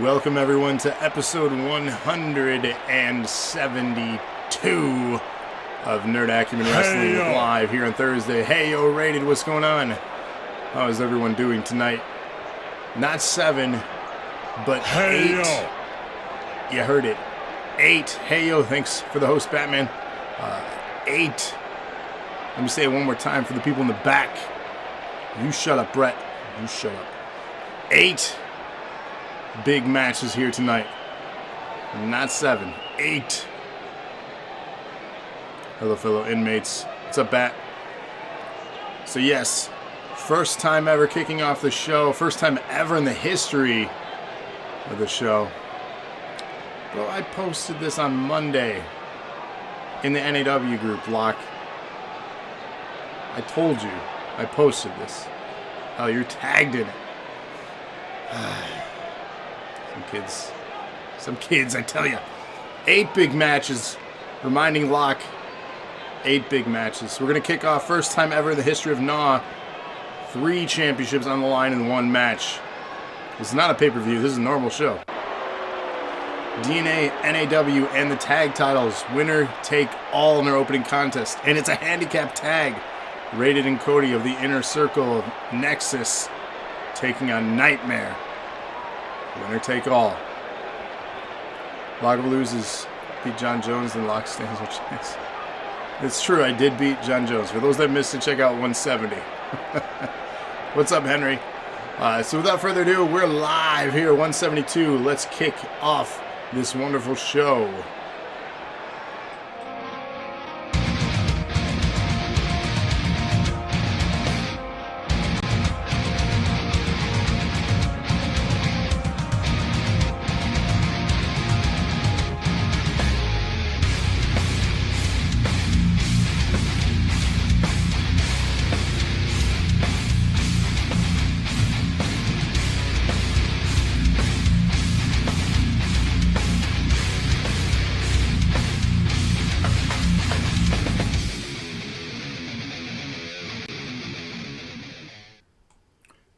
Welcome everyone to episode 172 of Nerd Acumen Wrestling Live here on Thursday. Hey yo, Rated, what's going on? How is everyone doing tonight? Not 7, but 8. You heard it. 8. Hey yo, thanks for the host, Batman. 8. Let me say it one more time for the people in the back. You shut up, Brett. You shut up. 8 big matches here tonight. Not 7. 8. Hello, fellow inmates. What's up, Bat? So yes, first time ever kicking off the show. First time ever in the history of the show. Bro, I posted this on Monday in the NAW group, Locke. I told you. I posted this. Oh, you're tagged in it. Some kids, I tell you. 8 big matches. Reminding Locke, 8 big matches. We're going to kick off first time ever in the history of NAW. 3 championships on the line in 1 match. This is not a pay-per-view. This is a normal show. DNA, NAW, and the tag titles. Winner take all in their opening contest. And it's a handicap tag. Rated and Cody of the Inner Circle of Nexus taking on Nightmare. Winner take all. Locke loses, beat John Jones, and Locke stands a chance. It's true, I did beat John Jones. For those that missed it, check out 170. What's up, Henry? So without further ado, we're live here, 172. Let's kick off this wonderful show.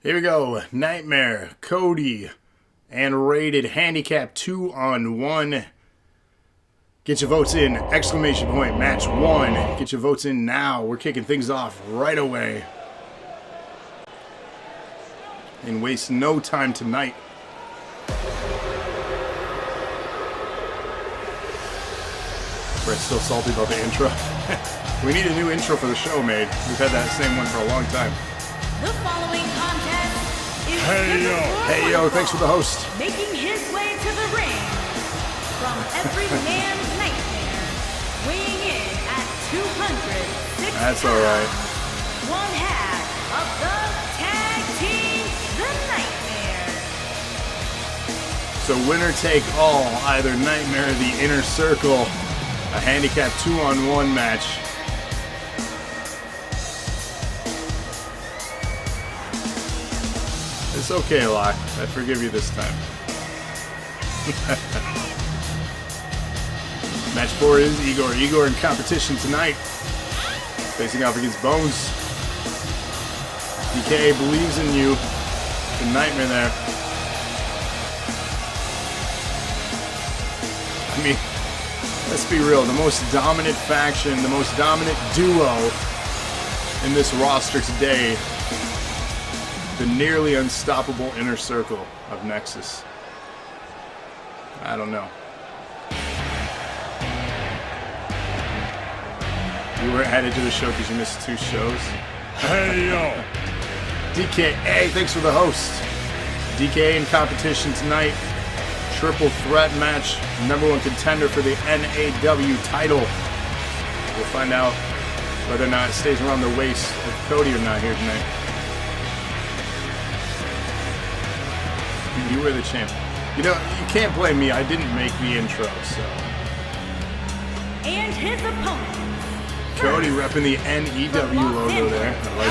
Here we go. Nightmare, Cody, and Rated handicap 2-on-1. Get your votes in. Exclamation point. Match 1. Get your votes in now. We're kicking things off right away. And waste no time tonight. Brett's still salty about the intro. We need a new intro for the show made. We've had that same one for a long time. The following contest is Hey yo, thanks for the host. making his way to the ring from every man's nightmare, weighing in at 206 That's pounds, alright. one half of the tag team, the Nightmare. So winner take all, either Nightmare or the Inner Circle, a handicap 2-on-1 match. It's okay, Locke. I forgive you this time. Match 4 is Igor. Igor in competition tonight. Facing off against Bones. DK believes in you. The Nightmare there. I mean, let's be real. The most dominant faction, the most dominant duo in this roster today. The nearly unstoppable Inner Circle of Nexus. I don't know. You weren't headed to the show because you missed 2 shows. Hey yo! DK, hey, thanks for the host. DK in competition tonight. Triple threat match. #1 contender for the NAW title. We'll find out whether or not it stays around the waist of Cody or not here tonight. You were the champ. You know, you can't blame me. I didn't make the intro, so. And his opponent. Cody repping the NEW logo there. I like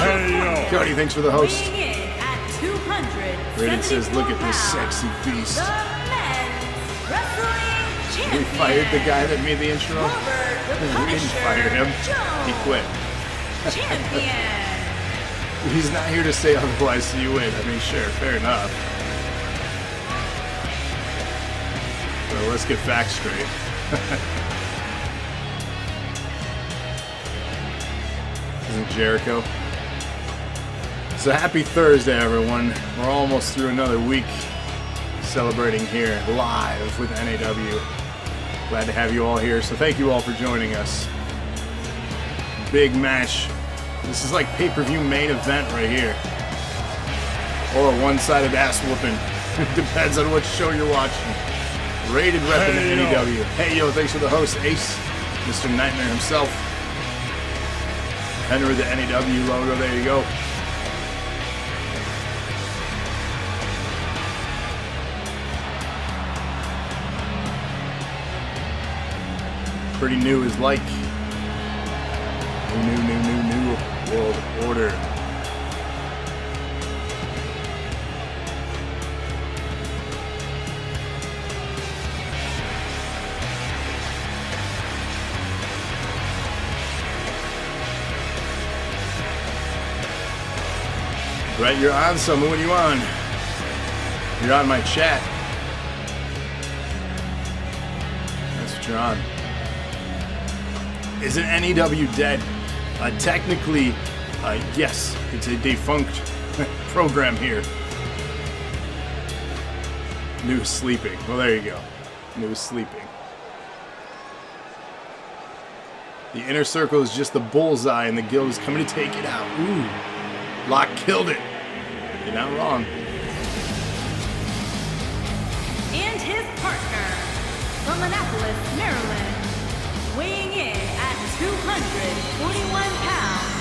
it. Cody, thanks for the host. Weighing in at 274 Rated says, look at this sexy beast. The men's wrestling champion. We fired the guy that made the intro. Robert the We didn't Punisher fire him. Jones. He quit. Champion. He's not here to say otherwise, so you win. I mean, sure, fair enough. let's get facts straight. Isn't Jericho? So happy Thursday, everyone. We're almost through another week celebrating here live with NAW. Glad to have you all here. So thank you all for joining us. Big match. This is like pay-per-view main event right here. Or a one-sided ass whooping. Depends on which show you're watching. Rated repping the NAW. Hey yo, thanks for the host, Ace. Mr. Nightmare himself. Enter the NAW logo, there you go. Pretty new is like. New world order. Brett, you're on something. What are you on? You're on my chat. That's what you're on. Isn't NAW dead? Technically, yes. It's a defunct program here. New is sleeping. Well, there you go. New is sleeping. The inner circle is just the bullseye, and the guild is coming to take it out. Ooh. Locke killed it. You're not wrong. And his partner from Annapolis, Maryland, weighing in at 241 pounds,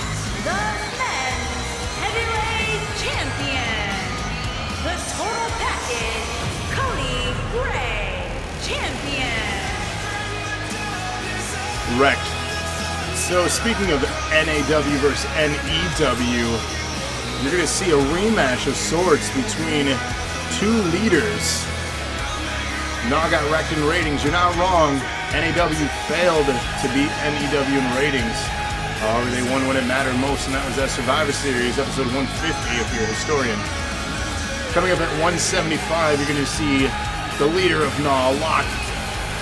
the men's heavyweight champion, the total package, Cody Gray, champion. Wrecked. So speaking of NAW versus NEW, you're going to see a rematch of sorts between two leaders. NAW got wrecked in ratings. You're not wrong. NAW failed to beat NEW in ratings. However, they won when it mattered most, and that was that Survivor Series, episode 150, if you're a historian. Coming up at 175, you're going to see the leader of NAW, Locke,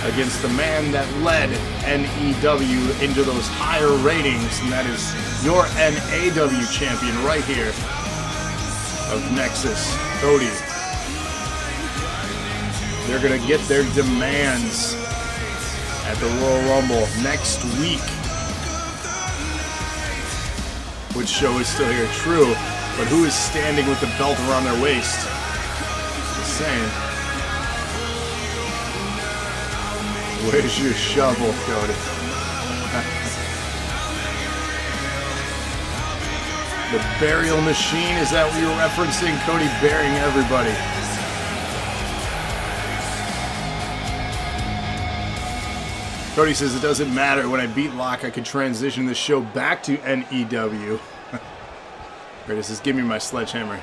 against the man that led NEW into those higher ratings, and that is your NAW champion right here of Nexus, Cody. They're going to get their demands at the Royal Rumble next week. Which show is still here? True, but who is standing with the belt around their waist? Just saying. Where's your shovel, Cody? The burial machine, is that what you were referencing? Cody burying everybody. Cody says it doesn't matter. When I beat Locke, I could transition the show back to NEW. Curtis says, give me my sledgehammer.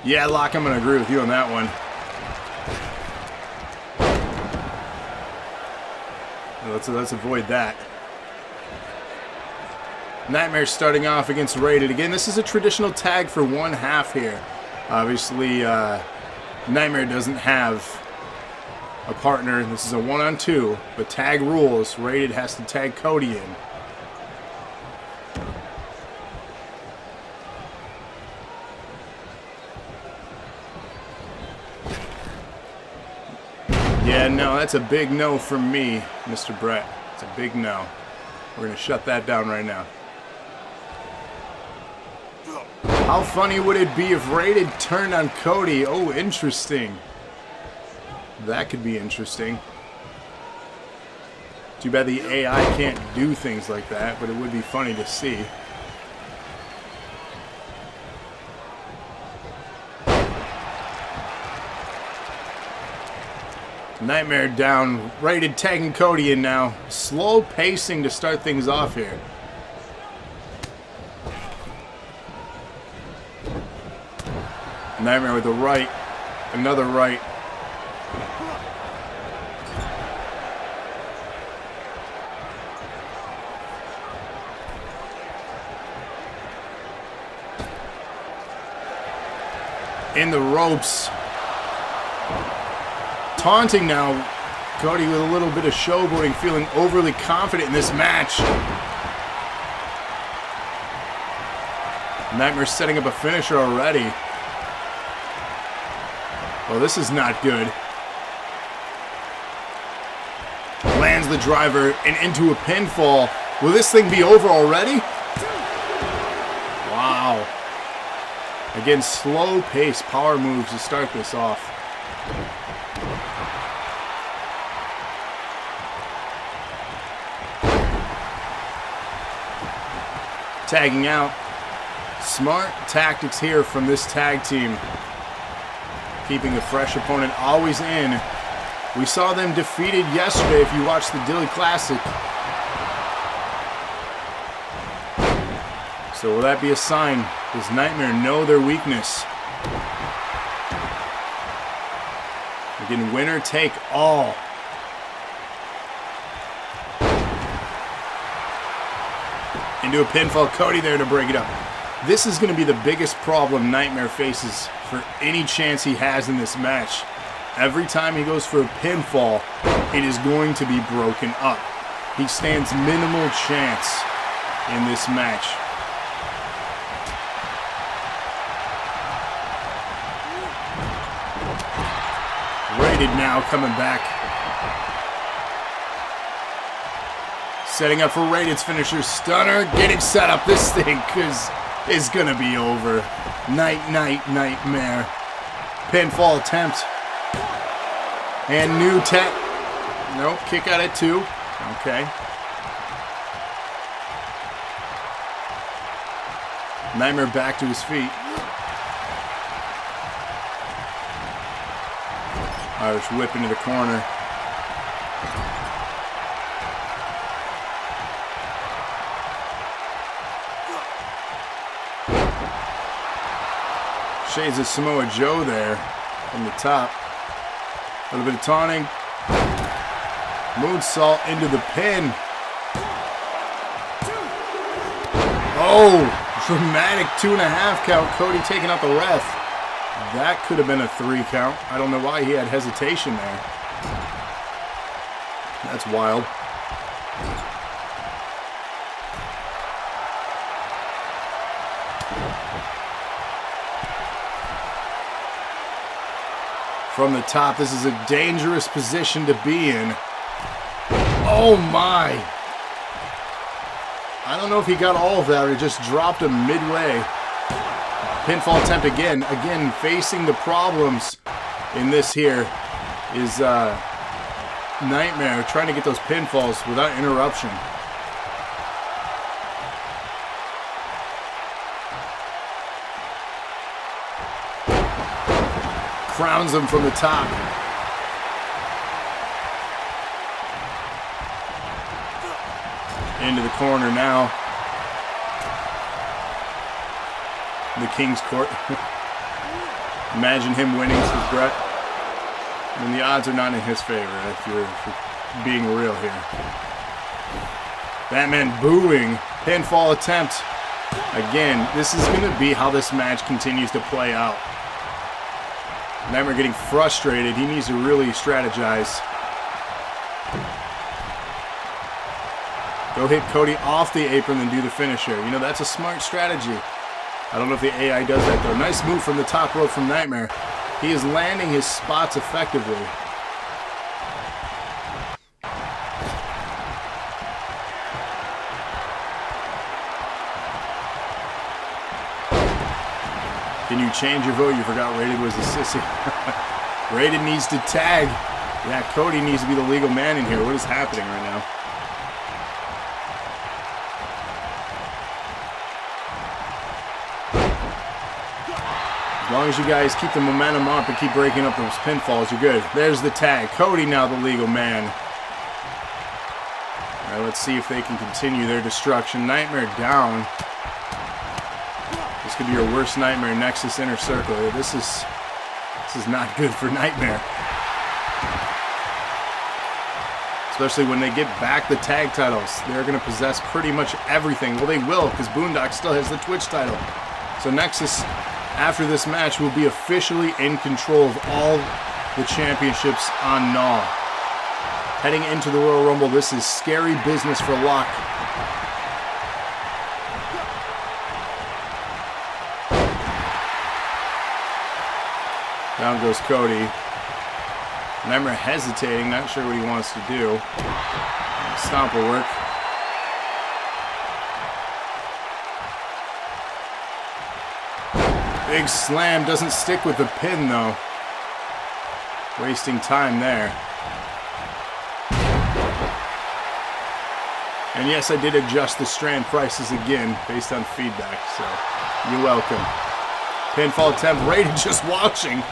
Yeah, Locke, I'm going to agree with you on that one. Let's avoid that. Nightmare starting off against Rated. Again, this is a traditional tag for one half here. Obviously, Nightmare doesn't have a partner. This is a 1-on-2, but tag rules. Rated has to tag Cody in. Yeah, no, that's a big no from me, Mr. Brett. It's a big no. We're going to shut that down right now. How funny would it be if Rated turned on Cody? Oh, interesting. That could be interesting. Too bad the AI can't do things like that, but it would be funny to see. Nightmare down. Rated tagging Cody in now. Slow pacing to start things off here. Nightmare with the right. Another right. In the ropes. taunting now. Cody with a little bit of showboating, feeling overly confident in this match. Nightmare setting up a finisher already. Well, this is not good. Lands the driver and into a pinfall. Will this thing be over already? Wow. Again, slow pace power moves to start this off. Tagging out. Smart tactics here from this tag team. Keeping a fresh opponent always in. We saw them defeated yesterday if you watched the Dilly Classic. So will that be a sign? Does Nightmare know their weakness? Again, winner take all. Into a pinfall. Cody there to break it up. This is going to be the biggest problem Nightmare faces for any chance he has in this match. Every time he goes for a pinfall, it is going to be broken up. He stands minimal chance in this match. Rated now coming back. Setting up for Rated's finisher. Stunner getting set up. This thing is going to be over. Nightmare. Pinfall attempt. And new tap. Nope, kick out at 2. Okay. Nightmare back to his feet. Irish whip into the corner. Shades of Samoa Joe there from the top. A little bit of taunting. Moonsault into the pin. Oh, dramatic 2.5 count. Cody taking out the ref. That could have been a 3 count. I don't know why he had hesitation there. That's wild. From the top, this is a dangerous position to be in. Oh my! I don't know if he got all of that or just dropped him midway. Pinfall attempt again. Again, facing the problems in this here is Nightmare trying to get those pinfalls without interruption. Crowns him from the top. Into the corner now. The King's Court. Imagine him winning, says Brett. And the odds are not in his favor, if you're being real here. Batman booing. Pinfall attempt. Again, this is going to be how this match continues to play out. Nightmare getting frustrated. He needs to really strategize. Go hit Cody off the apron and do the finisher. You know, that's a smart strategy. I don't know if the AI does that, though. Nice move from the top rope from Nightmare. He is landing his spots effectively. Can you change your vote? You forgot Rated was a sissy. Rated needs to tag. Yeah, Cody needs to be the legal man in here. What is happening right now? As long as you guys keep the momentum up and keep breaking up those pinfalls, you're good. There's the tag. Cody now the legal man. All right, let's see if they can continue their destruction. Nightmare down. This could be your worst nightmare. Nexus Inner Circle. This is not good for Nightmare. Especially when they get back the tag titles. They're going to possess pretty much everything. Well, they will, because Boondock still has the Twitch title. So Nexus, after this match, will be officially in control of all the championships on NAW. Heading into the Royal Rumble, this is scary business for Locke. Down goes Cody. Nightmare hesitating, not sure what he wants to do. Stomp will work. Big slam, doesn't stick with the pin though. Wasting time there. And yes, I did adjust the strand prices again based on feedback, so you're welcome. Pinfall attempt, Rated just watching.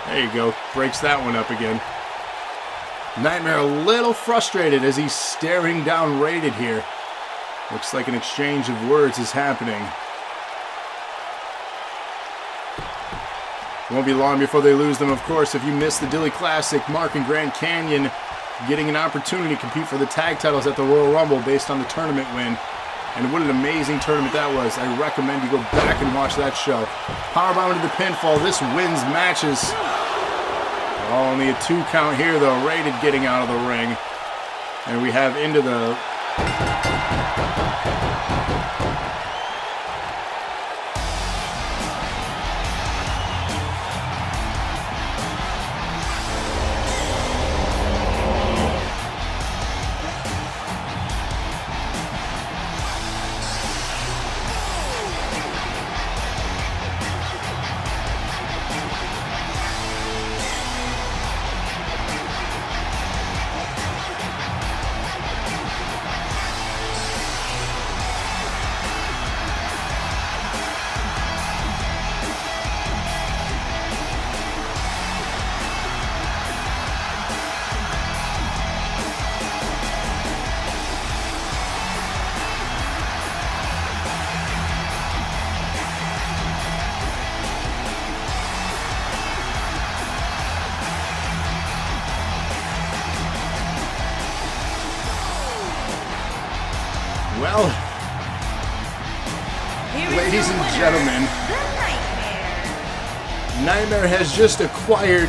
There you go, breaks that one up again. Nightmare a little frustrated as he's staring down Rated here. Looks like an exchange of words is happening. Won't be long before they lose them, of course. If you missed the Dilly Classic, Mark and Grand Canyon getting an opportunity to compete for the tag titles at the Royal Rumble based on the tournament win. And what an amazing tournament that was. I recommend you go back and watch that show. Powerbomb to the pinfall. This wins matches. Only a 2 count here, though. Rated getting out of the ring. And we have into the... Well, ladies and gentlemen, Nightmare has just acquired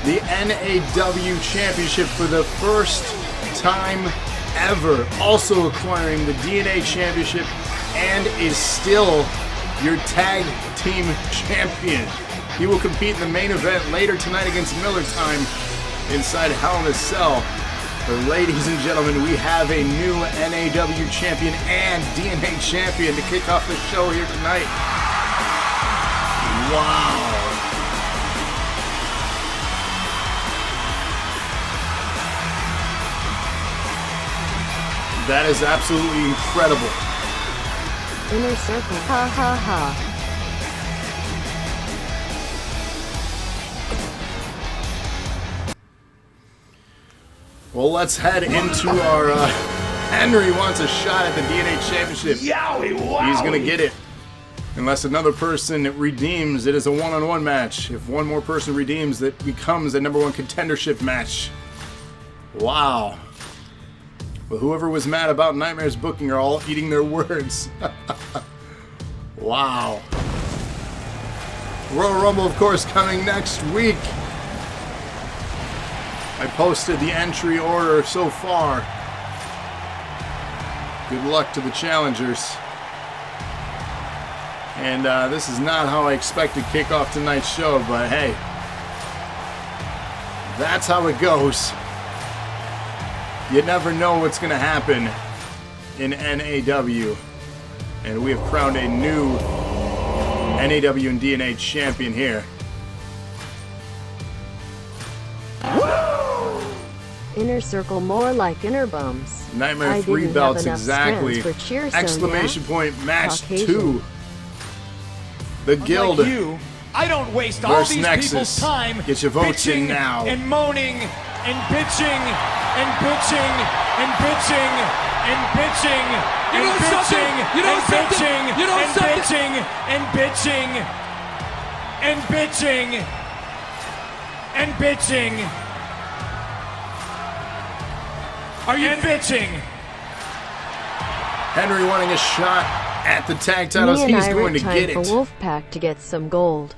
the NAW Championship for the first time ever. Also acquiring the DNA Championship and is still your tag team champion. He will compete in the main event later tonight against Miller Time inside Hell in a Cell. But ladies and gentlemen, we have a new NAW champion and DNA champion to kick off the show here tonight. Wow. That is absolutely incredible. Inner circle, ha ha ha. Well, let's head into our... Henry wants a shot at the DNA Championship. Yowie, wowie. He's going to get it. Unless another person redeems, it is a one-on-one match. If one more person redeems, that becomes a #1 contendership match. Wow. Well, whoever was mad about Nightmare's booking are all eating their words. Wow. Royal Rumble, of course, coming next week. I posted the entry order so far. Good luck to the challengers. And this is not how I expect to kick off tonight's show, but hey, that's how it goes. You never know what's going to happen in NAW. And we have crowned a new NAW and DNA champion here. Inner circle, more like inner bums. Nightmare 3 belts, exactly. Exclamation point, match Caucasian. 2. The Guild. Like you, I don't waste all versus these Nexus. people's time Get your votes in bitching now. and moaning and bitching and bitching and bitching and bitching and bitching and bitching and bitching and bitching and bitching. Are you bitching? Henry wanting a shot at the tag titles. Me and He's I going to time get for it. Wolfpack to get some gold.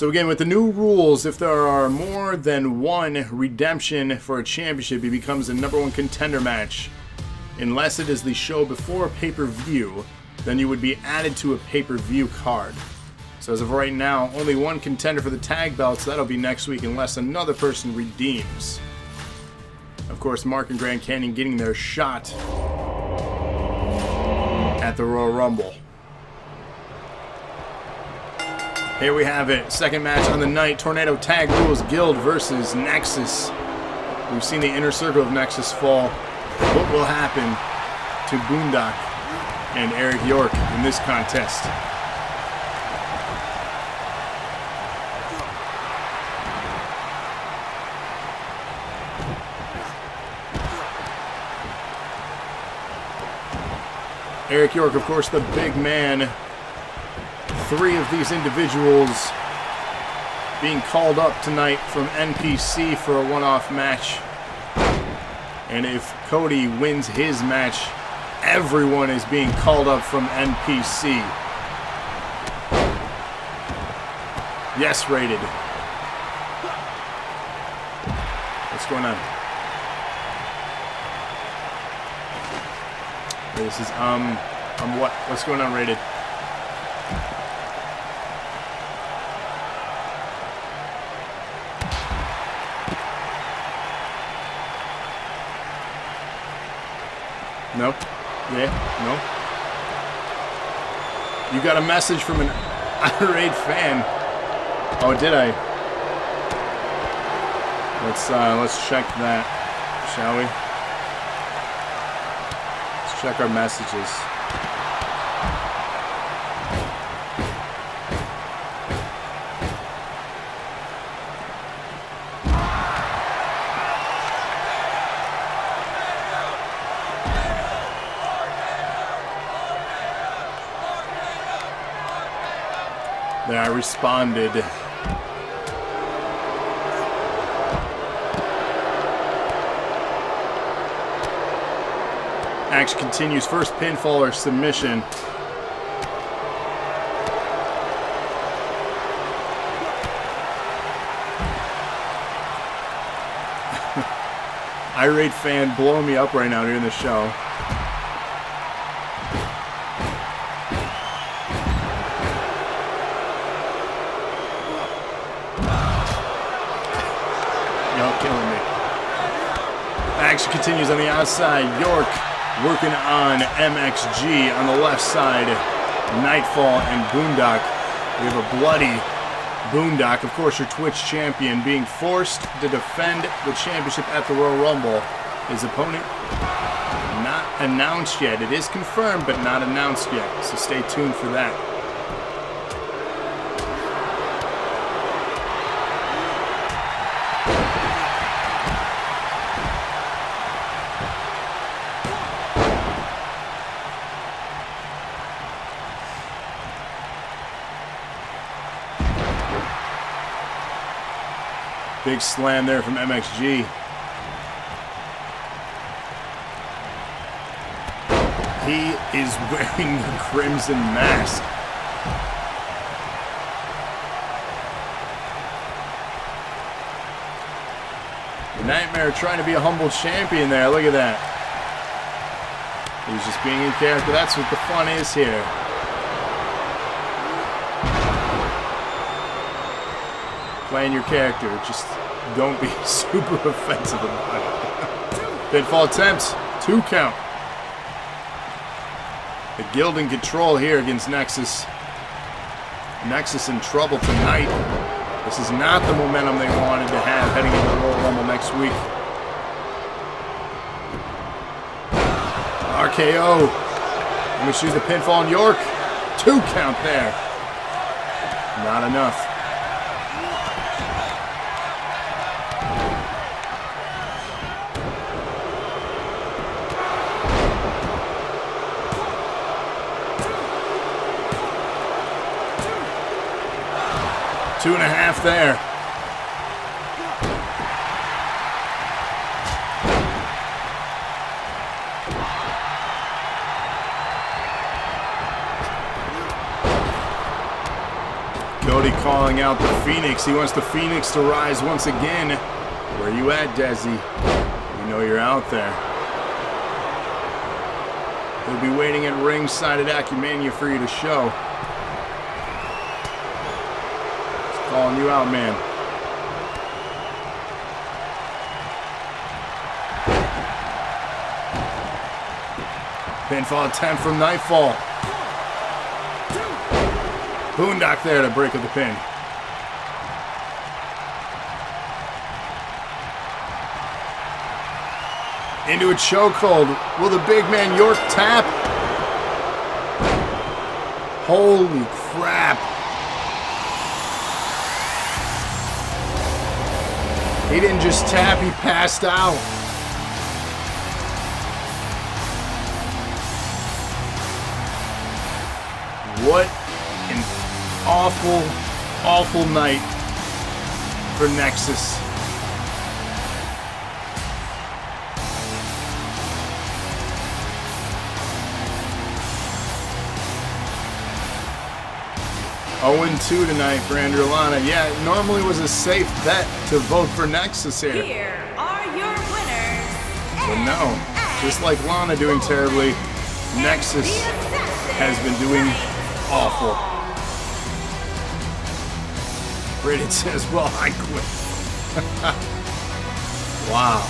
So again, with the new rules, if there are more than one redemption for a championship, it becomes a #1 contender match. Unless it is the show before pay-per-view, then you would be added to a pay-per-view card. So as of right now, only one contender for the tag belts. That'll be next week unless another person redeems. Of course, Mark and Grand Canyon getting their shot at the Royal Rumble. Here we have it. Second match on the night. Tornado Tag Rules Guild versus Nexus. We've seen the inner circle of Nexus fall. What will happen to Boondock and Eric York in this contest? Eric York, of course, the big man. 3 of these individuals being called up tonight from NPC for a one-off match. And if Cody wins his match, everyone is being called up from NPC. Yes, rated. What's going on? This is, what? What's going on, rated? No? Yeah? No? You got a message from an irate fan. Oh, did I? Let's check that, shall we? Let's check our messages. There, I responded. Action continues. First pinfall or submission. Irate fan blowing me up right now during the show. Killing me. Action continues on the outside. York working on MXG on the left side. Nightfall and Boondock. We have a bloody Boondock, of course, your Twitch champion, being forced to defend the championship at the Royal Rumble. His opponent not announced yet. It is confirmed, but not announced yet. So stay tuned for that. Big slam there from MXG. He is wearing the Crimson Mask. The Nightmare trying to be a humble champion there. Look at that. He's just being in character. That's what the fun is here. Playing your character, just don't be super offensive about it. Pinfall attempts, 2 count. The Guild in control here against Nexus. Nexus in trouble tonight. This is not the momentum they wanted to have heading into the Royal Rumble next week. RKO. Let me choose the pinfall on York. 2 count there. Not enough. Two and a half there. Brody calling out the Phoenix. He wants the Phoenix to rise once again. Where you at, Desi? We know you're out there. He'll be waiting at ringside at Acumen for you to show. He's calling you out, man. Pinfall attempt from Nightfall. Boondock there to break up the pin. Into a chokehold. Will the big man York tap? Holy crap. He didn't just tap, he passed out. What an awful, awful night for Nexus. Oh, 2 tonight for Andrew Lana. Yeah, it normally was a safe bet to vote for Nexus here. Here are your winners. But no, just like Lana doing terribly, Nexus has been doing awful. Rated says, well, I quit. Wow.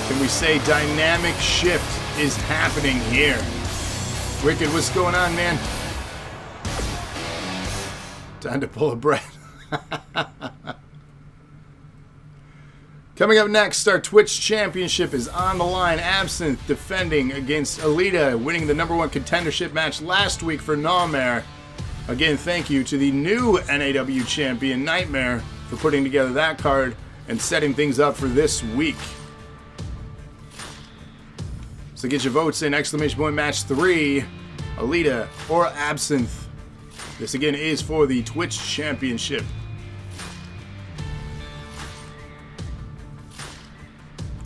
Can we say dynamic shift is happening here? Wicked, what's going on, man? Time to pull a breath. Coming up next, our Twitch Championship is on the line. Absinthe defending against Alita, winning the #1 contendership match last week for NAW. Again, thank you to the new NAW champion, Nightmare, for putting together that card and setting things up for this week. So get your votes in, ! match 3, Alita or Absinthe. This again is for the Twitch Championship.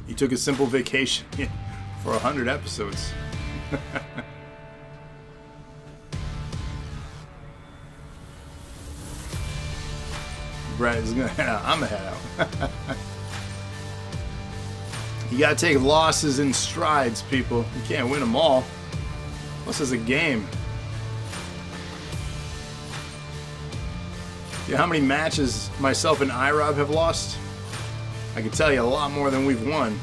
He took a simple vacation for 100 episodes. Brad is gonna head out. I'm gonna head out. You gotta take losses in strides, people. You can't win them all. This is a game. You know how many matches myself and iRob have lost? I can tell you a lot more than we've won.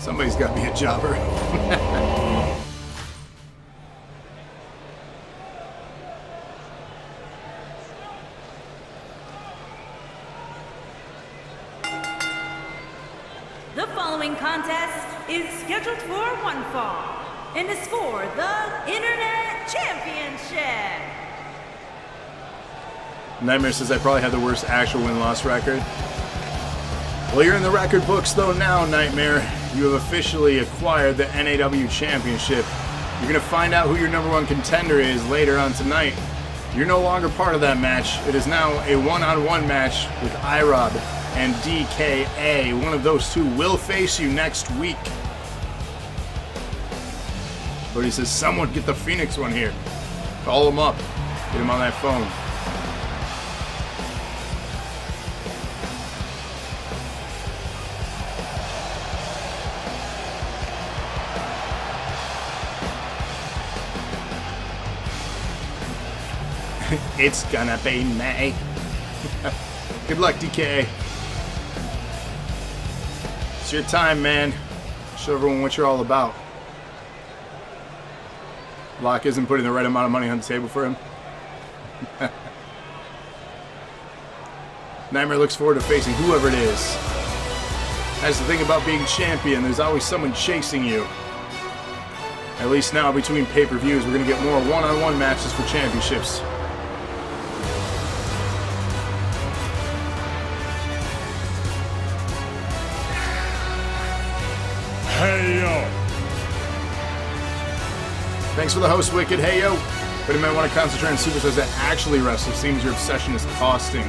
Somebody's got to be a jobber. The following contest is scheduled for one fall and is for the Internet Championship. Nightmare says I probably have the worst actual win-loss record. Well, you're in the record books though now, Nightmare. You have officially acquired the NAW Championship. You're going to find out who your #1 contender is later on tonight. You're no longer part of that match. It is now a one-on-one match with iRob and DKA. One of those two will face you next week. But he says, someone get the Phoenix one here. Call him up. Get him on that phone. It's gonna be May. Good luck, DK. It's your time, man. Show everyone what you're all about. Locke isn't putting the right amount of money on the table for him. Nightmare looks forward to facing whoever it is. That's the thing about being champion. There's always someone chasing you. At least now, between pay-per-views, we're going to get more one-on-one matches for championships. Hey, yo. Thanks for the host, Wicked. Hey, yo. But you might want to concentrate on superstars that actually wrestle. Seems your obsession is costing.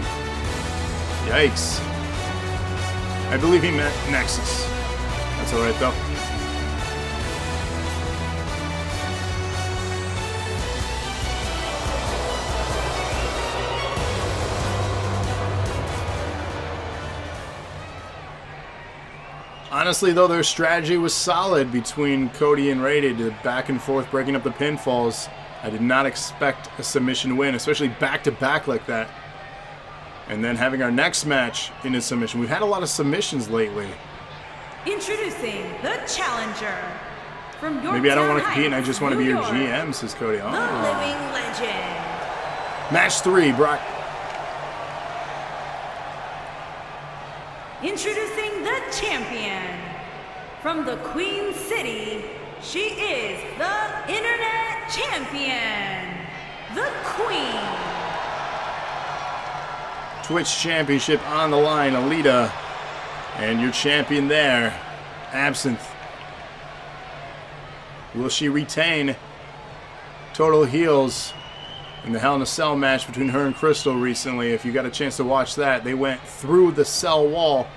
Yikes. I believe he meant Nexus. That's all right, though. Honestly, though, their strategy was solid between Cody and Rated, back and forth, breaking up the pinfalls. I did not expect a submission win, especially back-to-back like that. And then having our next match in a submission. We've had a lot of submissions lately. Introducing the challenger from Yorktown Maybe I don't want to compete and I Heights, just want to New be your York, GM, says Cody. the Oh. living legend. Match 3, Brock. Introducing the champion from the Queen City. She is the Internet Champion, the Queen. Twitch Championship on the line, Alita. And your champion there, Absinthe. Will she retain? Total heels in the Hell in a Cell match between her and Crystal recently. If you got a chance to watch that, they went through the cell wall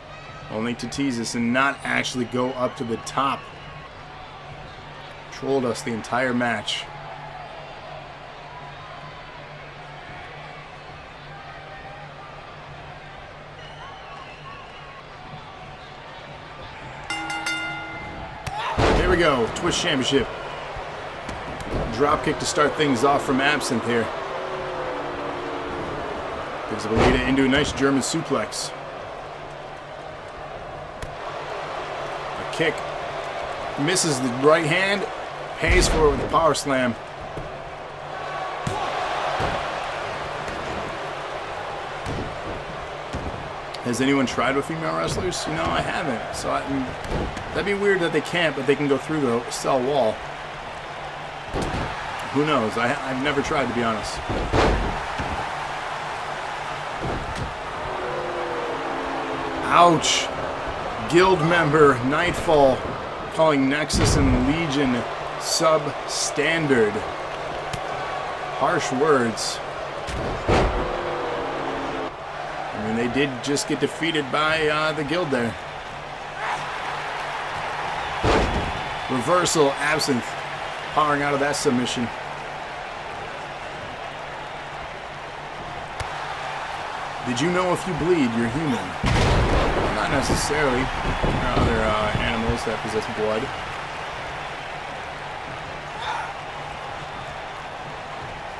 only to tease us and not actually go up to the top. Trolled us the entire match. Here we go, Twitch Championship. Dropkick to start things off from Absinthe here. Picks up Alita into a nice German suplex. A kick. Misses the right hand. Pays for it with a power slam. Has anyone tried with female wrestlers? You know, I haven't. So that'd be weird that they can't, but they can go through the cell wall. Who knows? I've never tried, to be honest. Ouch. Guild member Nightfall calling Nexus and Legion substandard. Harsh words. I mean, they did just get defeated by the Guild there. Reversal, Absinthe powering out of that submission. Did you know if you bleed, you're human? Not necessarily. There are other animals that possess blood.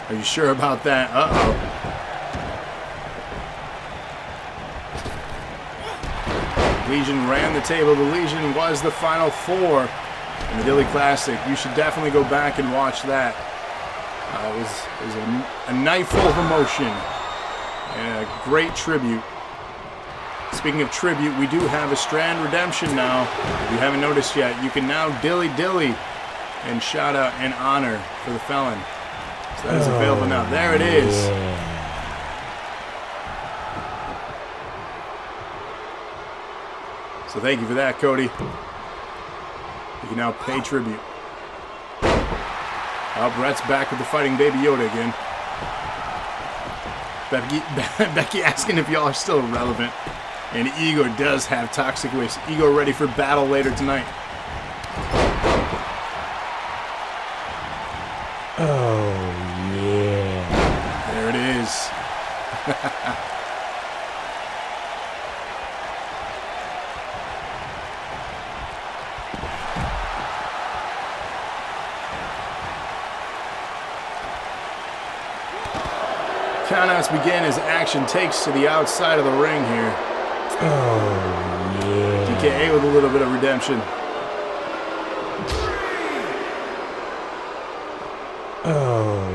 Are you sure about that? Uh-oh. Legion ran the table. The Legion was the Final Four in the Dilly Classic. You should definitely go back and watch that. It was a night full of emotion and a great tribute. Speaking of tribute, we do have a Strand Redemption now. If you haven't noticed yet, you can now dilly and shout out and honor for the felon. So that is available now. There it is. Yeah. So thank you for that, Cody. You can now pay tribute. Oh, Brett's back with the Fighting Baby Yoda again. Becky asking if y'all are still relevant. And Ego does have Toxic Waste. Ego ready for battle later tonight. Oh, yeah. There it is. Countouts begin as action takes to the outside of the ring here. Oh, yeah. DKA with a little bit of redemption. Oh,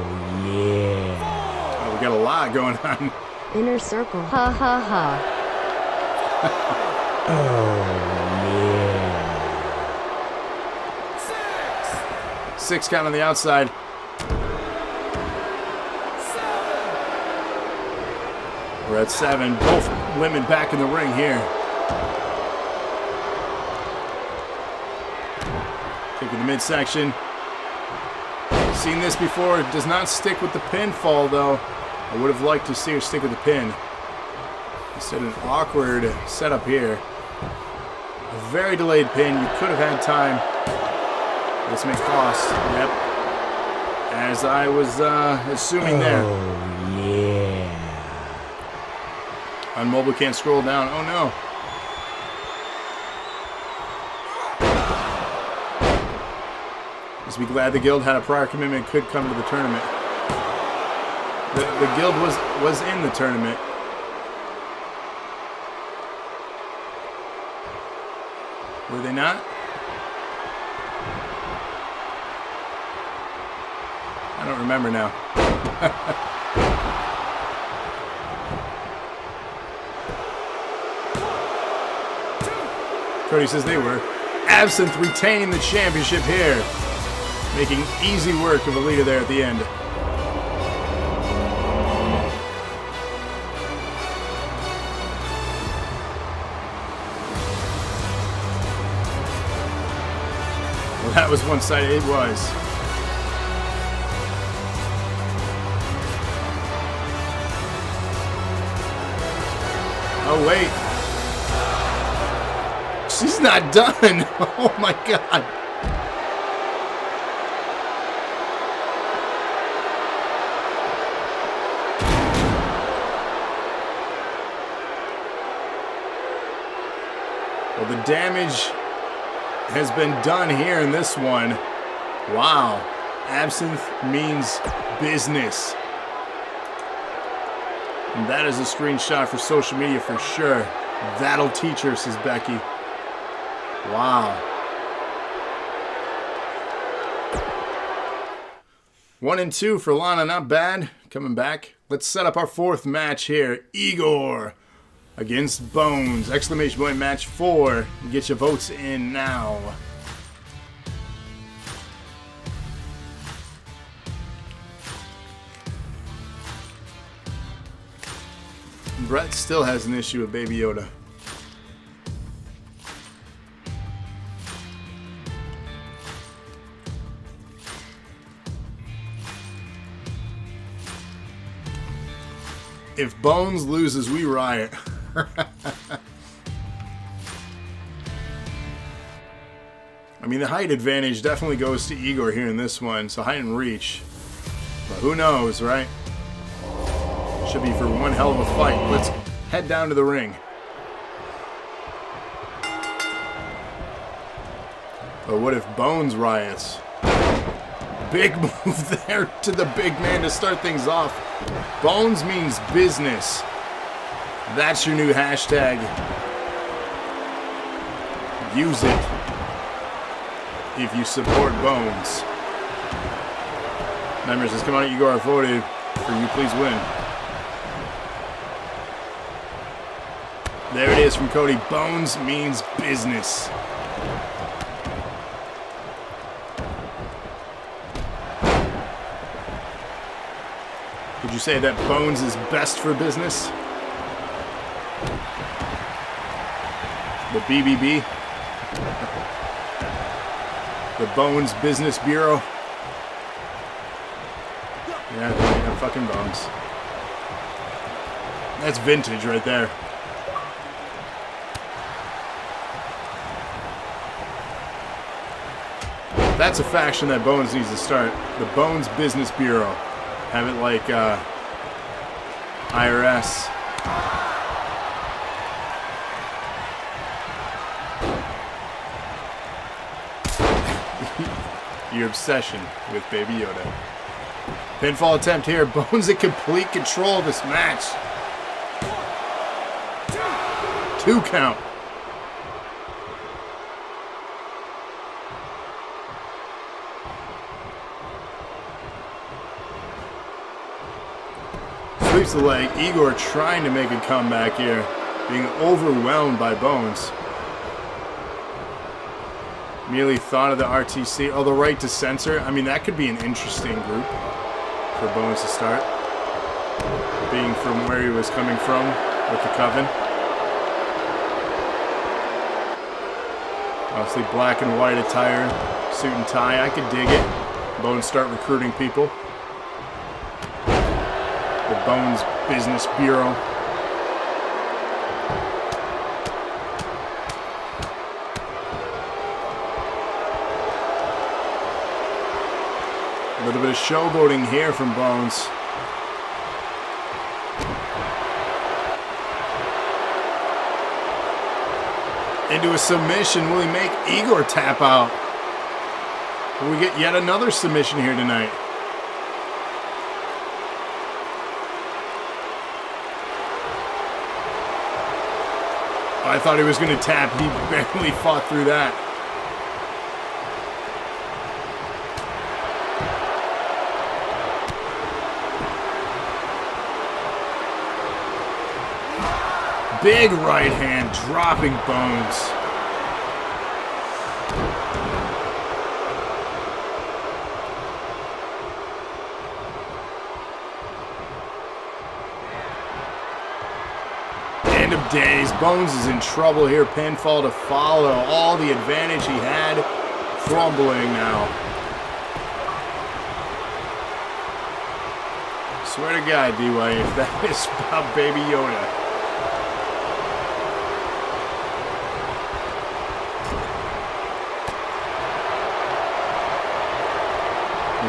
yeah. Oh, we got a lot going on. Inner circle. Ha ha ha. Oh, yeah. 6 count on the outside. We're at 7. Both women back in the ring here. Taking the midsection. Seen this before. Does not stick with the pinfall, though. I would have liked to see her stick with the pin. Instead, an awkward setup here. A very delayed pin. You could have had time. This may cost. Yep. As I was assuming there. Oh, yeah. On mobile, can't scroll down. Oh, no. Just be glad the guild had a prior commitment, could come to the tournament. The guild was in the tournament. Were they not? I don't remember now. Cody says they were. Absinthe retaining the championship here. Making easy work of Alita there at the end. Well, that was one-sided. It was. Oh, wait. She's not done. Oh, my God. Well, the damage has been done here in this one. Wow. Absinthe means business. And that is a screenshot for social media for sure. That'll teach her, says Becky. Wow. 1 and 2 for Lana, not bad. Coming back. Let's set up our fourth match here. Igor against Bones. Exclamation point match 4. Get your votes in now. Brett still has an issue with Baby Yoda. If Bones loses, we riot. I mean, the height advantage definitely goes to Igor here in this one, so height and reach. But who knows, right? Should be for one hell of a fight. Let's head down to the ring. But what if Bones riots? Big move there to the big man to start things off. Bones means business. That's your new hashtag. Use it if you support Bones. Members, just come on, Igor, I voted for you. Please win. There it is from Cody. Bones means business. Would you say that Bones is best for business? The BBB? The Bones Business Bureau? Yeah, fucking Bones. That's vintage right there. That's a faction that Bones needs to start. The Bones Business Bureau. Have it like IRS. Your obsession with Baby Yoda. Pinfall attempt here. Bones in complete control of this match. 2 count. Sweeps the leg. Igor trying to make a comeback here. Being overwhelmed by Bones. Merely thought of the RTC. Oh, the right to censor. I mean, that could be an interesting group for Bones to start. Being from where he was coming from with the Coven. Obviously black and white attire. Suit and tie. I could dig it. Bones start recruiting people. The Bones Business Bureau. little bit of showboating here from Bones. Into a submission. Will he make Igor tap out? Will we get yet another submission here tonight? I thought he was going to tap. He barely fought through that. Big right hand dropping Bones. End of days. Bones is in trouble here. Pinfall to follow. All the advantage he had crumbling now. Swear to God, D-Way, if that is about Baby Yoda.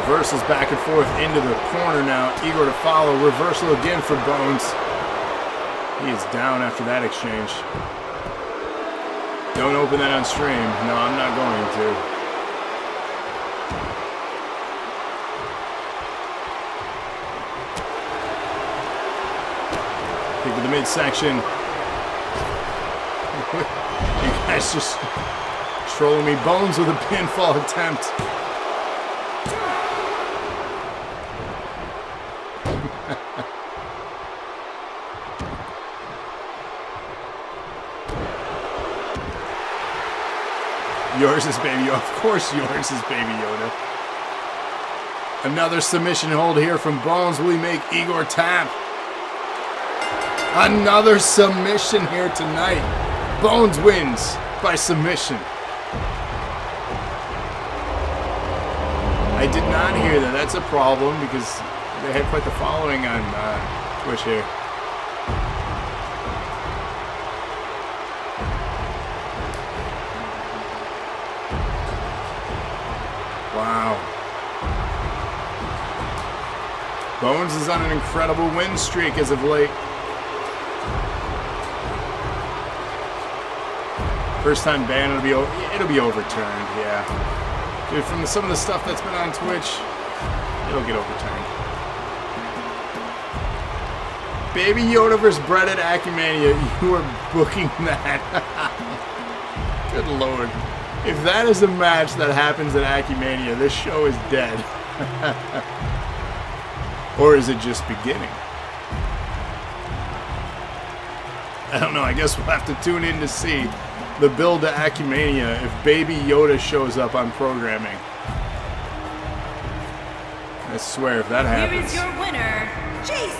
Reversals back and forth into the corner now. Igor to follow. Reversal again for Bones. He is down after that exchange. Don't open that on stream. No, I'm not going to. Kick to the midsection. You guys just trolling me. Bones with a pinfall attempt. Yours is Baby Yoda. Of course yours is Baby Yoda. Another submission hold here from Bones. Will he make Igor tap? Another submission here tonight. Bones wins by submission. I did not hear that. That's a problem because they had quite the following on Twitch here. Wow. Bones is on an incredible win streak as of late. First time ban, it'll be overturned, yeah. Dude, from some of the stuff that's been on Twitch, it'll get overturned. Baby Yoda versus Brett at Acumania, you are booking that. Good Lord. If that is a match that happens at Acumania, this show is dead. Or is it just beginning? I don't know. I guess we'll have to tune in to see the build to Acumania if Baby Yoda shows up on programming. I swear, if that happens. Here is your winner, Jason!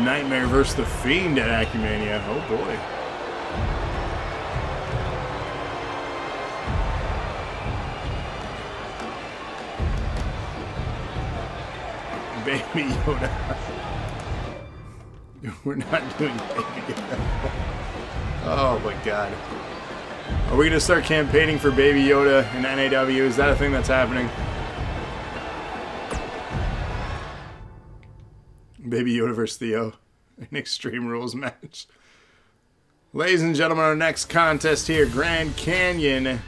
Nightmare versus the Fiend at Acumania. Oh boy. Baby Yoda. We're not doing Baby Yoda. Oh my God. Are we going to start campaigning for Baby Yoda in NAW? Is that a thing that's happening? Baby Yoda versus Theo. An Extreme Rules match. Ladies and gentlemen, our next contest here, Grand Canyon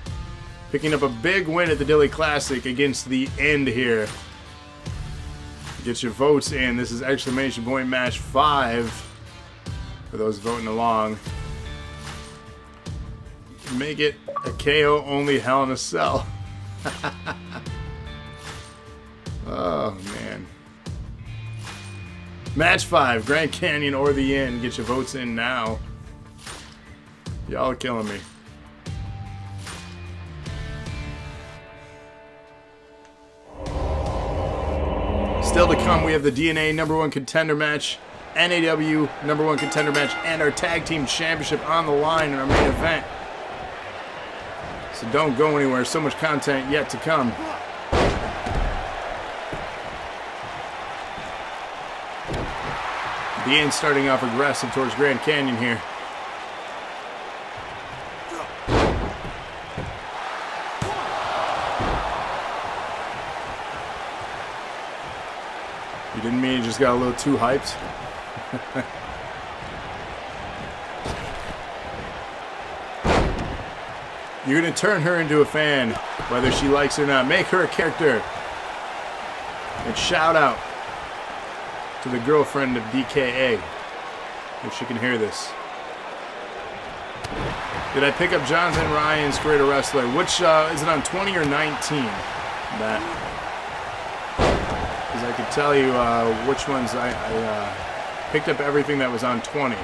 picking up a big win at the Dilly Classic against the End here. Get your votes in. This is exclamation point match 5 for those voting along. Make it a KO only Hell in a Cell. Oh man. Match 5, Grand Canyon or the End. Get your votes in now. Y'all are killing me. Still to come, we have the DNA #1 contender match, NAW #1 contender match, and our tag team championship on the line in our main event. So don't go anywhere. So much content yet to come. The end starting off aggressive towards Grand Canyon here. You didn't mean you just got a little too hyped? You're going to turn her into a fan, whether she likes it or not. Make her a character. And shout out to the girlfriend of DKA, if she can hear this. Did I pick up Jonathan Ryan's Greater Wrestler? Which, is it on 20 or 19? That. Because I could tell you which ones I picked up everything that was on 20.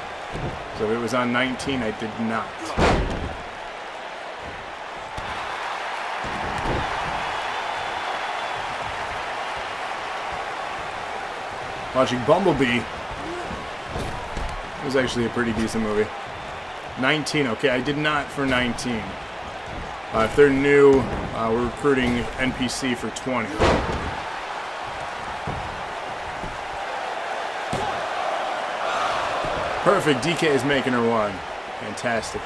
So if it was on 19, I did not. Watching Bumblebee. It was actually a pretty decent movie. 19, okay, I did not for 19. If they're new, we're recruiting NPC for 20. Perfect, DK is making her one. Fantastic.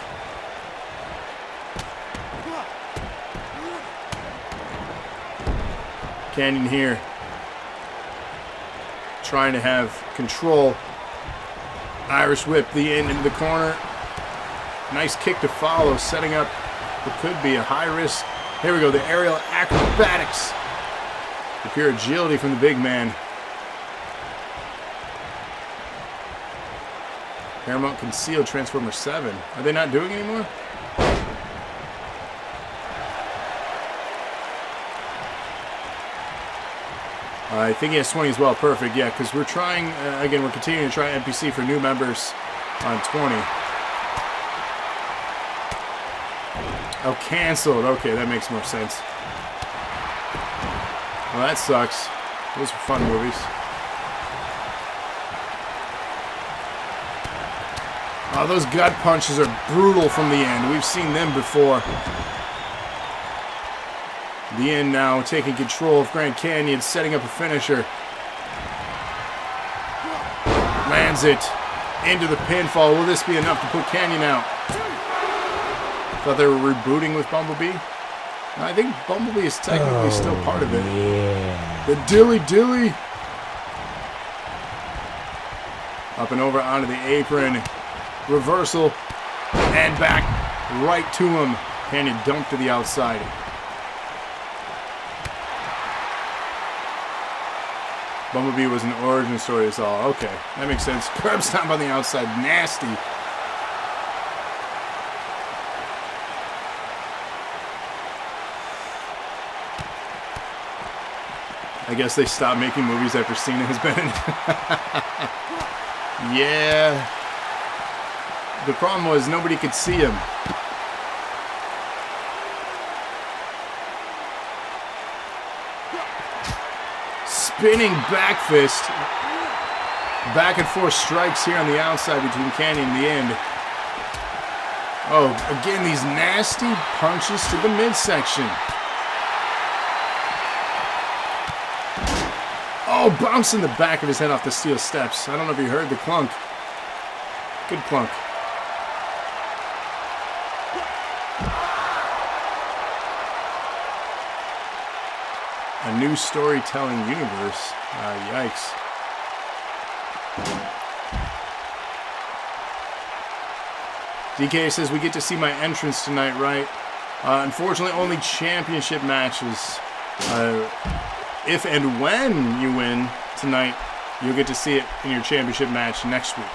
Canyon here. Trying to have control. Irish whip the end into the corner. Nice kick to follow, setting up what could be a high risk. Here we go, the aerial acrobatics. The pure agility from the big man. Paramount concealed Transformer 7. Are they not doing anymore? I think he has 20 as well. Perfect, yeah, because we're trying, again, we're continuing to try NPC for new members on 20. Oh, canceled. Okay, that makes more sense. Well, that sucks. Those were fun movies. Oh, those gut punches are brutal from the end. We've seen them before. The end now taking control of Grand Canyon, setting up a finisher. Lands it into the pinfall. Will this be enough to put Canyon out? Thought they were rebooting with Bumblebee. I think Bumblebee is technically still part of it. Yeah. The dilly dilly. Up and over onto the apron. Reversal. And back right to him. Canyon dumped to the outside. Bumblebee was an origin story as all. Okay, that makes sense. Curb stomp on the outside. Nasty. I guess they stopped making movies after Cena has been in. Yeah. The problem was nobody could see him. Spinning back fist. Back and forth strikes here on the outside between Canyon and the end. Oh, again, these nasty punches to the midsection. Oh, bouncing the back of his head off the steel steps. I don't know if you heard the clunk. Good clunk. A new storytelling universe. Yikes. DK says we get to see my entrance tonight, right? Unfortunately, only championship matches. If and when you win tonight, you'll get to see it in your championship match next week.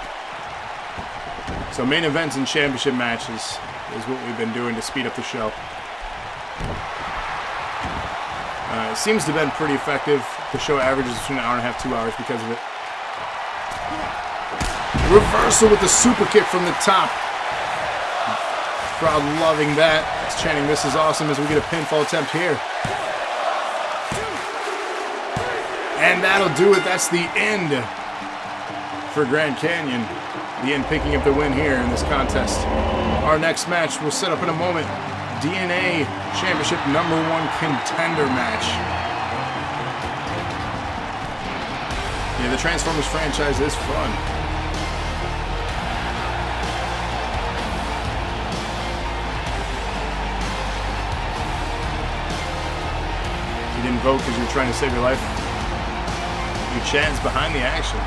So main events and championship matches is what we've been doing to speed up the show. It seems to have been pretty effective. The show averages between an hour and a half, 2 hours because of it. Reversal with the super kick from the top. Crowd loving that. It's chanting, "This is awesome," as we get a pinfall attempt here. And that'll do it. That's the end for Grand Canyon. The end picking up the win here in this contest. Our next match will set up in a moment. DNA Championship #1 contender match. Yeah, the Transformers franchise is fun. You didn't vote because you were trying to save your life. Your Chad's behind the action.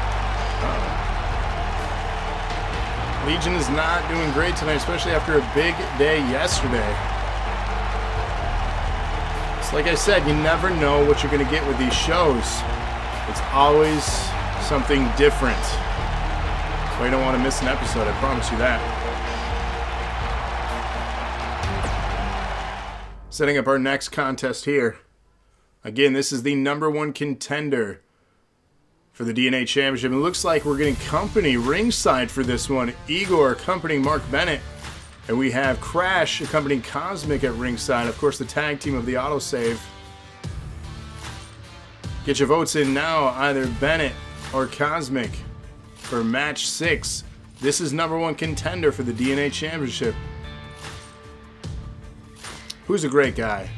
Legion is not doing great tonight, especially after a big day yesterday. It's like I said, you never know what you're going to get with these shows. It's always something different. That's why you don't want to miss an episode, I promise you that. Setting up our next contest here. Again, this is the #1 contender for the DNA Championship. It looks like we're getting company ringside for this one. Igor accompanying Mark Bennett. And we have Crash accompanying Cosmic at ringside. Of course, the tag team of the autosave. Get your votes in now, either Bennett or Cosmic for match 6. This is #1 contender for the DNA Championship. Who's a great guy?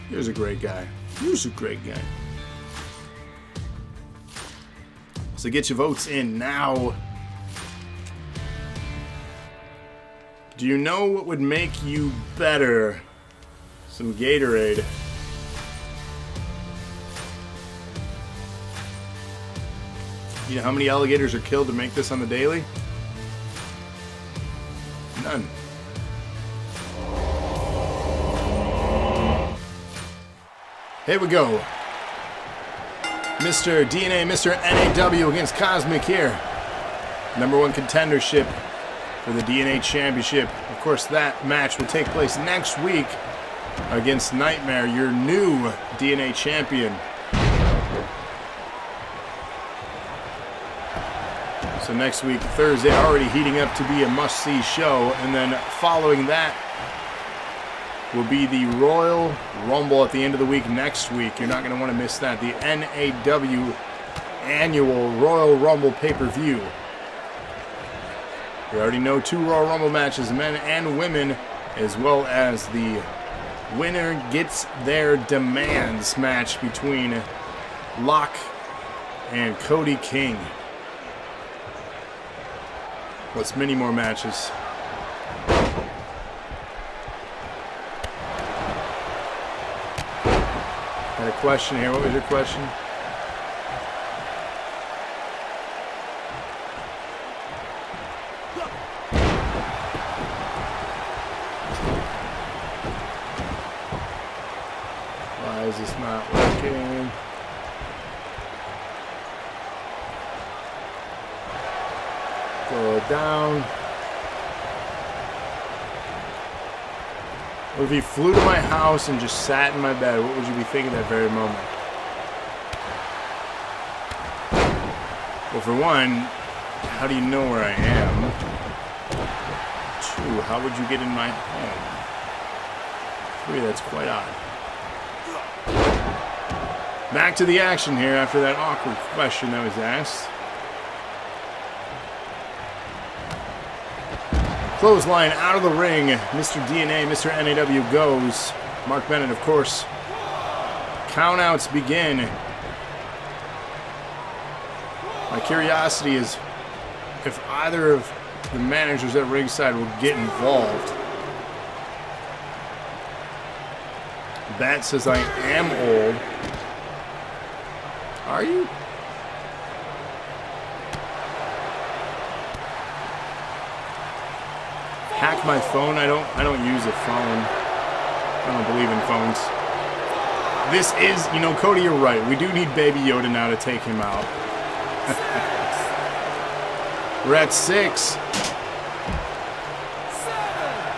Here's a great guy. Who's a great guy? So get your votes in now. Do you know what would make you better? Some Gatorade. You know how many alligators are killed to make this on the daily? None. Here we go. Mr. DNA, Mr. NAW against Cosmic here. #1 contendership for the DNA Championship. Of course, that match will take place next week against Nightmare, your new DNA champion. So next week, Thursday, already heating up to be a must-see show. And then following that will be the Royal Rumble at the end of the week next week. You're not going to want to miss that. The NAW annual Royal Rumble pay-per-view. You already know 2 Royal Rumble matches, men and women, as well as the winner gets their demands match between Locke and Cody King. Plus many more matches. Had a question here. What was your question? Why is this not working? Go down. Or if you flew to my house and just sat in my bed, what would you be thinking at that very moment? Well, for one, how do you know where I am? 2, how would you get in my home? 3, that's quite odd. Back to the action here after that awkward question that was asked. Clothesline out of the ring. Mr. DNA, Mr. NAW goes. Mark Bennett, of course. Countouts begin. My curiosity is if either of the managers at ringside will get involved. Bat says I am old. Are you? Hack my phone? I don't use a phone. I don't believe in phones. This is, you know, Cody, you're right. We do need Baby Yoda now to take him out. We're at 6.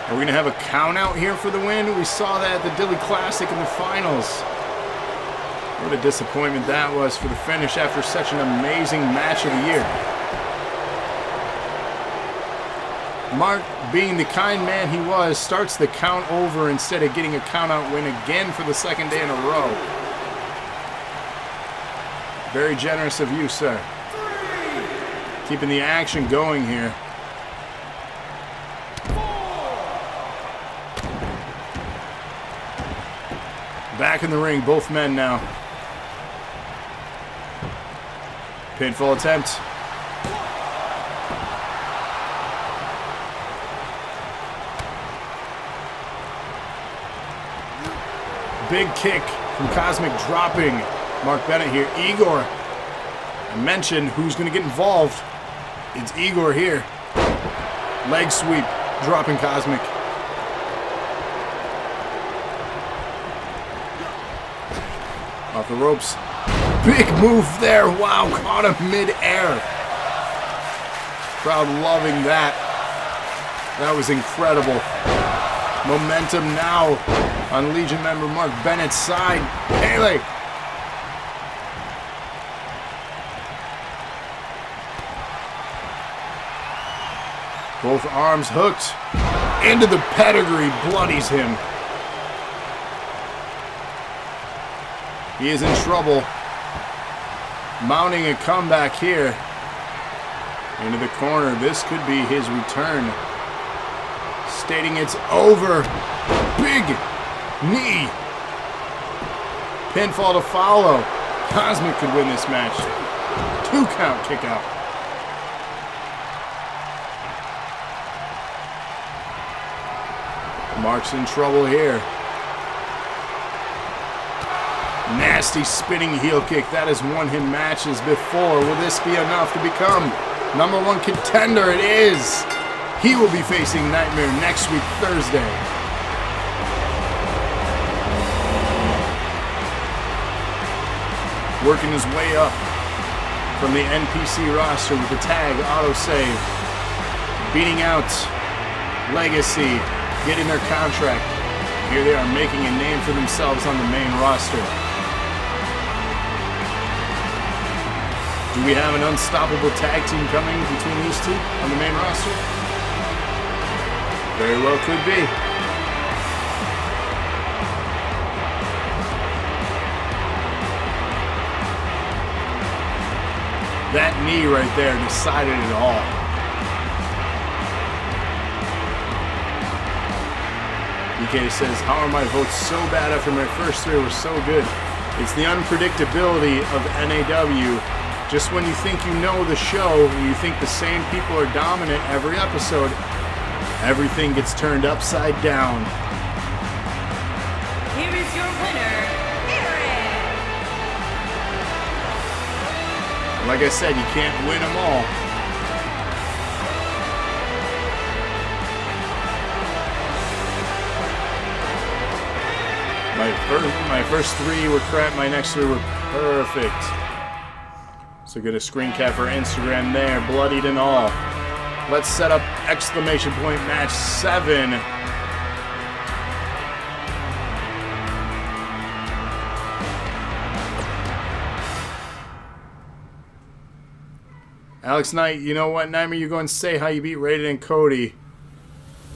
Are we going to have a count out here for the win? We saw that at the Dilly Classic in the finals. What a disappointment that was for the finish after such an amazing match of the year. Mark, being the kind man he was, starts the count over instead of getting a count-out win again for the 2nd day in a row. Very generous of you, sir. Keeping the action going here. Back in the ring, both men now. Pinfall attempt. Big kick from Cosmic dropping Mark Bennett here. Igor. I mentioned who's going to get involved. It's Igor here. Leg sweep. Dropping Cosmic. Off the ropes. Big move there. Wow, caught him mid-air. Crowd loving that. That was incredible. Momentum now on Legion member Mark Bennett's side. Pele. Both arms hooked into the pedigree. Bloodies him. He is in trouble. Mounting a comeback here. Into the corner. This could be his return. Stating it's over. Big knee. Pinfall to follow. Cosmic could win this match. 2 count kick out. Mark's in trouble here. Nasty spinning heel kick. That has won him matches before. Will this be enough to become #1 contender? It is. He will be facing Nightmare next week, Thursday. Working his way up from the NPC roster with the tag autosave. Beating out Legacy. Getting their contract. Here they are making a name for themselves on the main roster. Do we have an unstoppable tag team coming between these two on the main roster? Very well could be. That knee right there decided it all. DK says, how are my votes so bad after my first 3 were so good? It's the unpredictability of NAW. Just when you think you know the show, you think the same people are dominant every episode, everything gets turned upside down. Here is your winner, Aaron. Like I said, you can't win them all. My first 3 were crap, my next 3 were perfect. So get a screen cap for Instagram there, bloodied and all. Let's set up exclamation point match 7. Alex Knight, you know what, Nightmare, you go and say how you beat Raiden and Cody.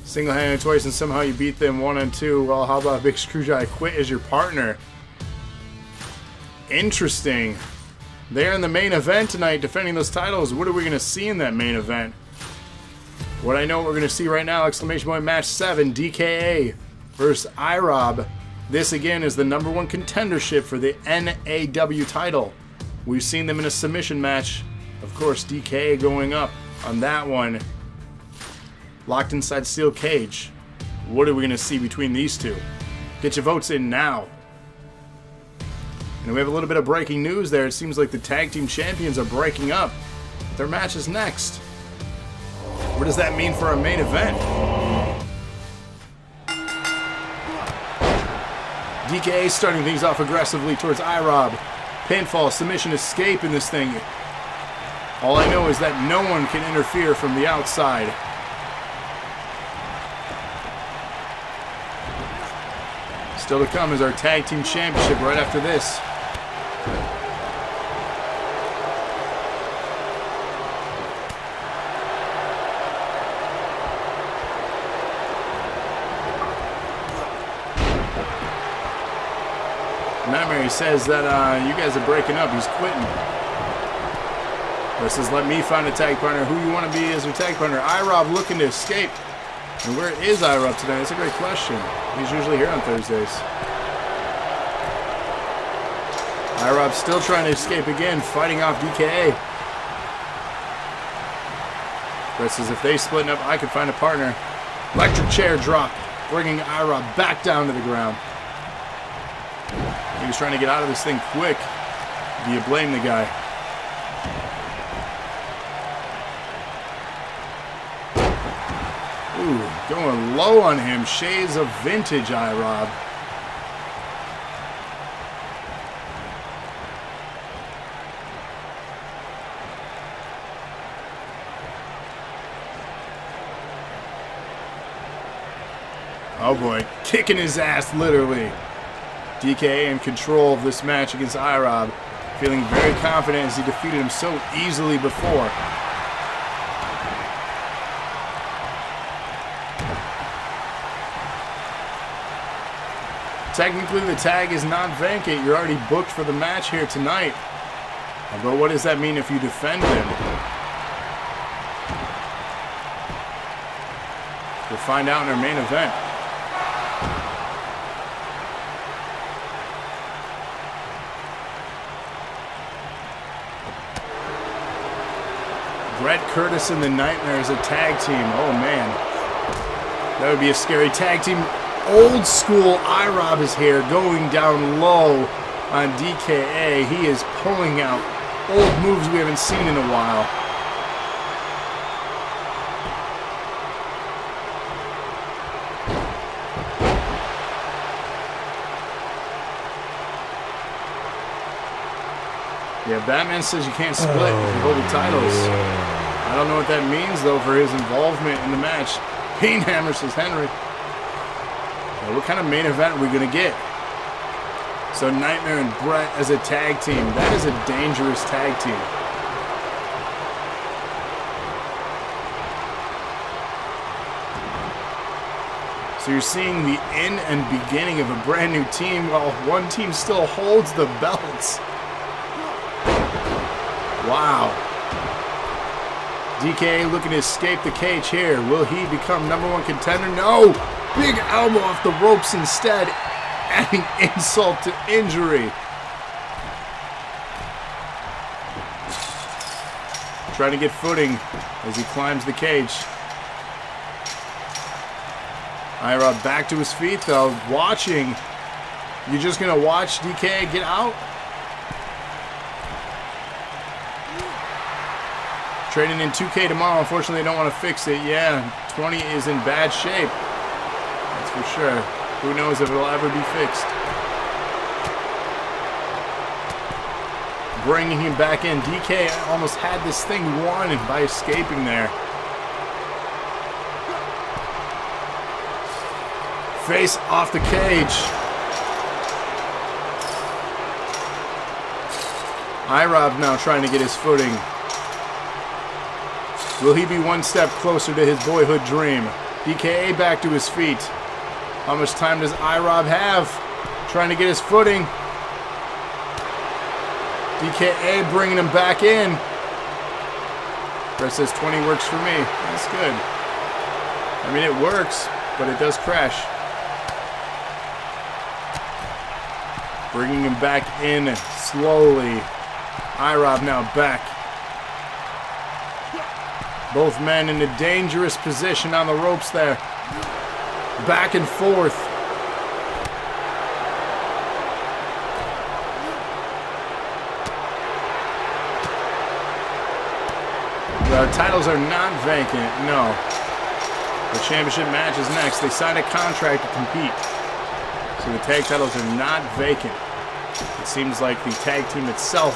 Single-handed twice and somehow you beat them 1 and 2. Well, how about Big Screwjob? I quit as your partner. Interesting. They're in the main event tonight defending those titles. What are we going to see in that main event? What I know we're going to see right now, exclamation point match 7, DKA versus IROB. This again is the #1 contendership for the NAW title. We've seen them in a submission match. Of course, DKA going up on that one. Locked inside steel cage. What are we going to see between these two? Get your votes in now. And we have a little bit of breaking news there. It seems like the tag team champions are breaking up. Their match is next. What does that mean for our main event? DKA starting things off aggressively towards IROB. Pinfall, submission, escape in this thing. All I know is that no one can interfere from the outside. Still to come is our tag team championship right after this. Nightmare says that you guys are breaking up. He's quitting. Or says, let me find a tag partner. Who you want to be as your tag partner? IROB looking to escape. And where is IROB today? That's a great question. He's usually here on Thursdays. IROB still trying to escape again, fighting off DKA. Brett says if they splitting up, I could find a partner. Electric chair drop, bringing Ira back down to the ground. He was trying to get out of this thing quick. Do you blame the guy? Ooh, going low on him. Shades of vintage Ira. Oh boy, kicking his ass, literally. DK in control of this match against Irob, feeling very confident as he defeated him so easily before. Technically, the tag is not vacant. You're already booked for the match here tonight. But what does that mean if you defend him? We'll find out in our main event. Brett Curtis and the Nightmare as a tag team. Oh man, that would be a scary tag team. Old school Irob is here, going down low on DKA. He is pulling out old moves we haven't seen in a while. Yeah, Batman says you can't split if you hold the titles. I don't know what that means, though, for his involvement in the match. Painhammer says Henry. Well, what kind of main event are we going to get? So Nightmare and Brett as a tag team. That is a dangerous tag team. So you're seeing the end and beginning of a brand new team while one team still holds the belts. Wow. DK looking to escape the cage here. Will he become #1 contender? No! Big elbow off the ropes instead, adding insult to injury. Trying to get footing as he climbs the cage. Ira back to his feet though, watching. You're just going to watch DK get out? Trading in 2K tomorrow. Unfortunately, they don't want to fix it. Yeah, 20 is in bad shape. That's for sure. Who knows if it'll ever be fixed. Bringing him back in. DK almost had this thing won by escaping there. Face off the cage. Irob now trying to get his footing. Will he be one step closer to his boyhood dream? DKA back to his feet. How much time does Irob have? Trying to get his footing. DKA bringing him back in. Brett says 20 works for me. That's good. I mean, it works, but it does crash. Bringing him back in slowly. Irob now back. Both men in a dangerous position on the ropes there. Back and forth. The titles are not vacant, no. The championship match is next. They signed a contract to compete. So the tag titles are not vacant. It seems like the tag team itself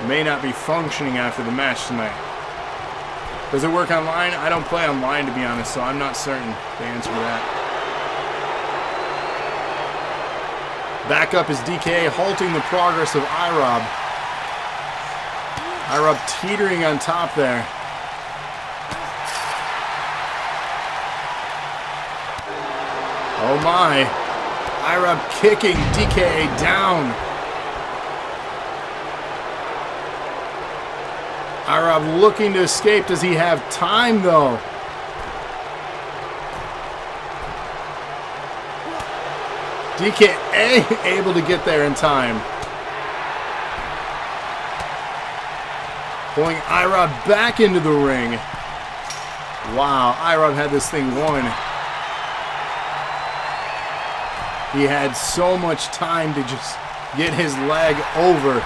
may not be functioning after the match tonight. Does it work online? I don't play online, to be honest, so I'm not certain the answer to that. Back up is DK, halting the progress of Irob. Irob teetering on top there. Oh my. Irob kicking DK down. Irob looking to escape. Does he have time, though? DKA able to get there in time. Pulling Irob back into the ring. Wow, IROB had this thing won. He had so much time to just get his leg over.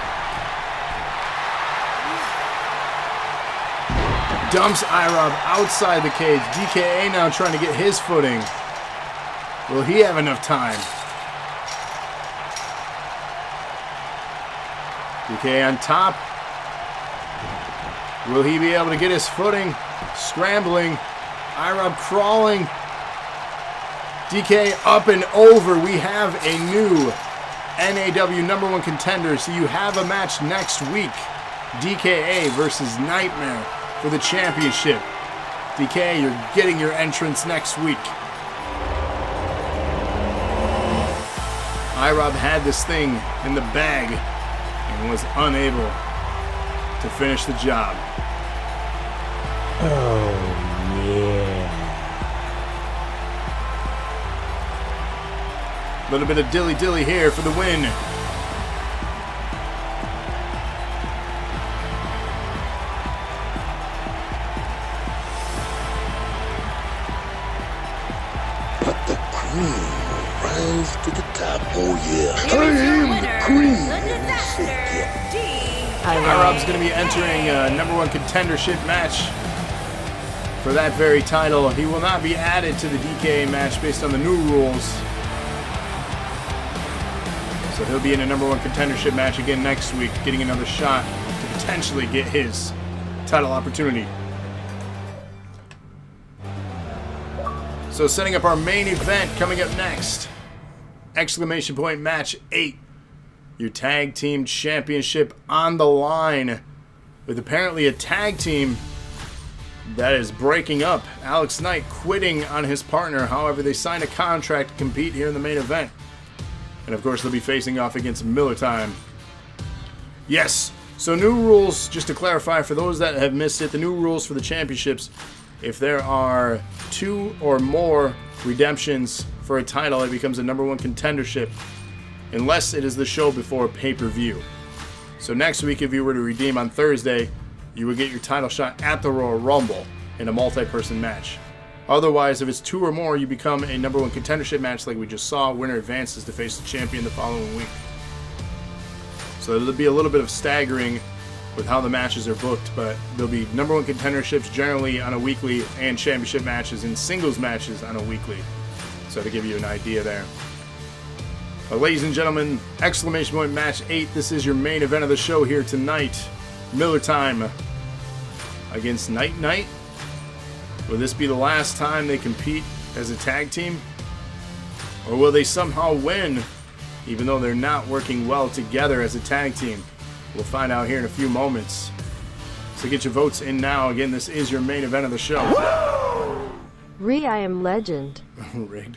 Dumps IROB outside the cage. DKA now trying to get his footing. Will he have enough time? DKA on top. Will he be able to get his footing? Scrambling. IROB crawling. DK up and over. We have a new NAW #1 contender. So you have a match next week. DKA versus Nightmare for the championship. DK, you're getting your entrance next week. IROB had this thing in the bag and was unable to finish the job. Oh, yeah. A little bit of dilly-dilly here for the win. Let the cream rise to the top. Oh, yeah. Here is your winner, the cream. the Disaster, IROB's going to be entering a #1 contendership match for that very title. He will not be added to the DKA match based on the new rules. So he'll be in a #1 contendership match again next week, getting another shot to potentially get his title opportunity. So setting up our main event coming up next. Exclamation point match 8. Your tag team championship on the line with apparently a tag team that is breaking up. Alex Knight quitting on his partner. However, they signed a contract to compete here in the main event. And of course, they'll be facing off against Miller Time. Yes, so new rules, just to clarify for those that have missed it, the new rules for the championships, if there are 2 or more redemptions for a title, it becomes a #1 contendership, unless it is the show before pay-per-view. So next week, if you were to redeem on Thursday, you would get your title shot at the Royal Rumble in a multi-person match. Otherwise, if it's 2 or more, you become a #1 contendership match like we just saw. Winner advances to face the champion the following week. So there'll be a little bit of staggering with how the matches are booked, but there'll be #1 contenderships generally on a weekly and championship matches and singles matches on a weekly. So to give you an idea there. But ladies and gentlemen, exclamation point match 8. This is your main event of the show here tonight. Miller Time against Night Knight. Will this be the last time they compete as a tag team? Or will they somehow win, even though they're not working well together as a tag team? We'll find out here in a few moments. So get your votes in now. Again, this is your main event of the show. I am legend. Rigged.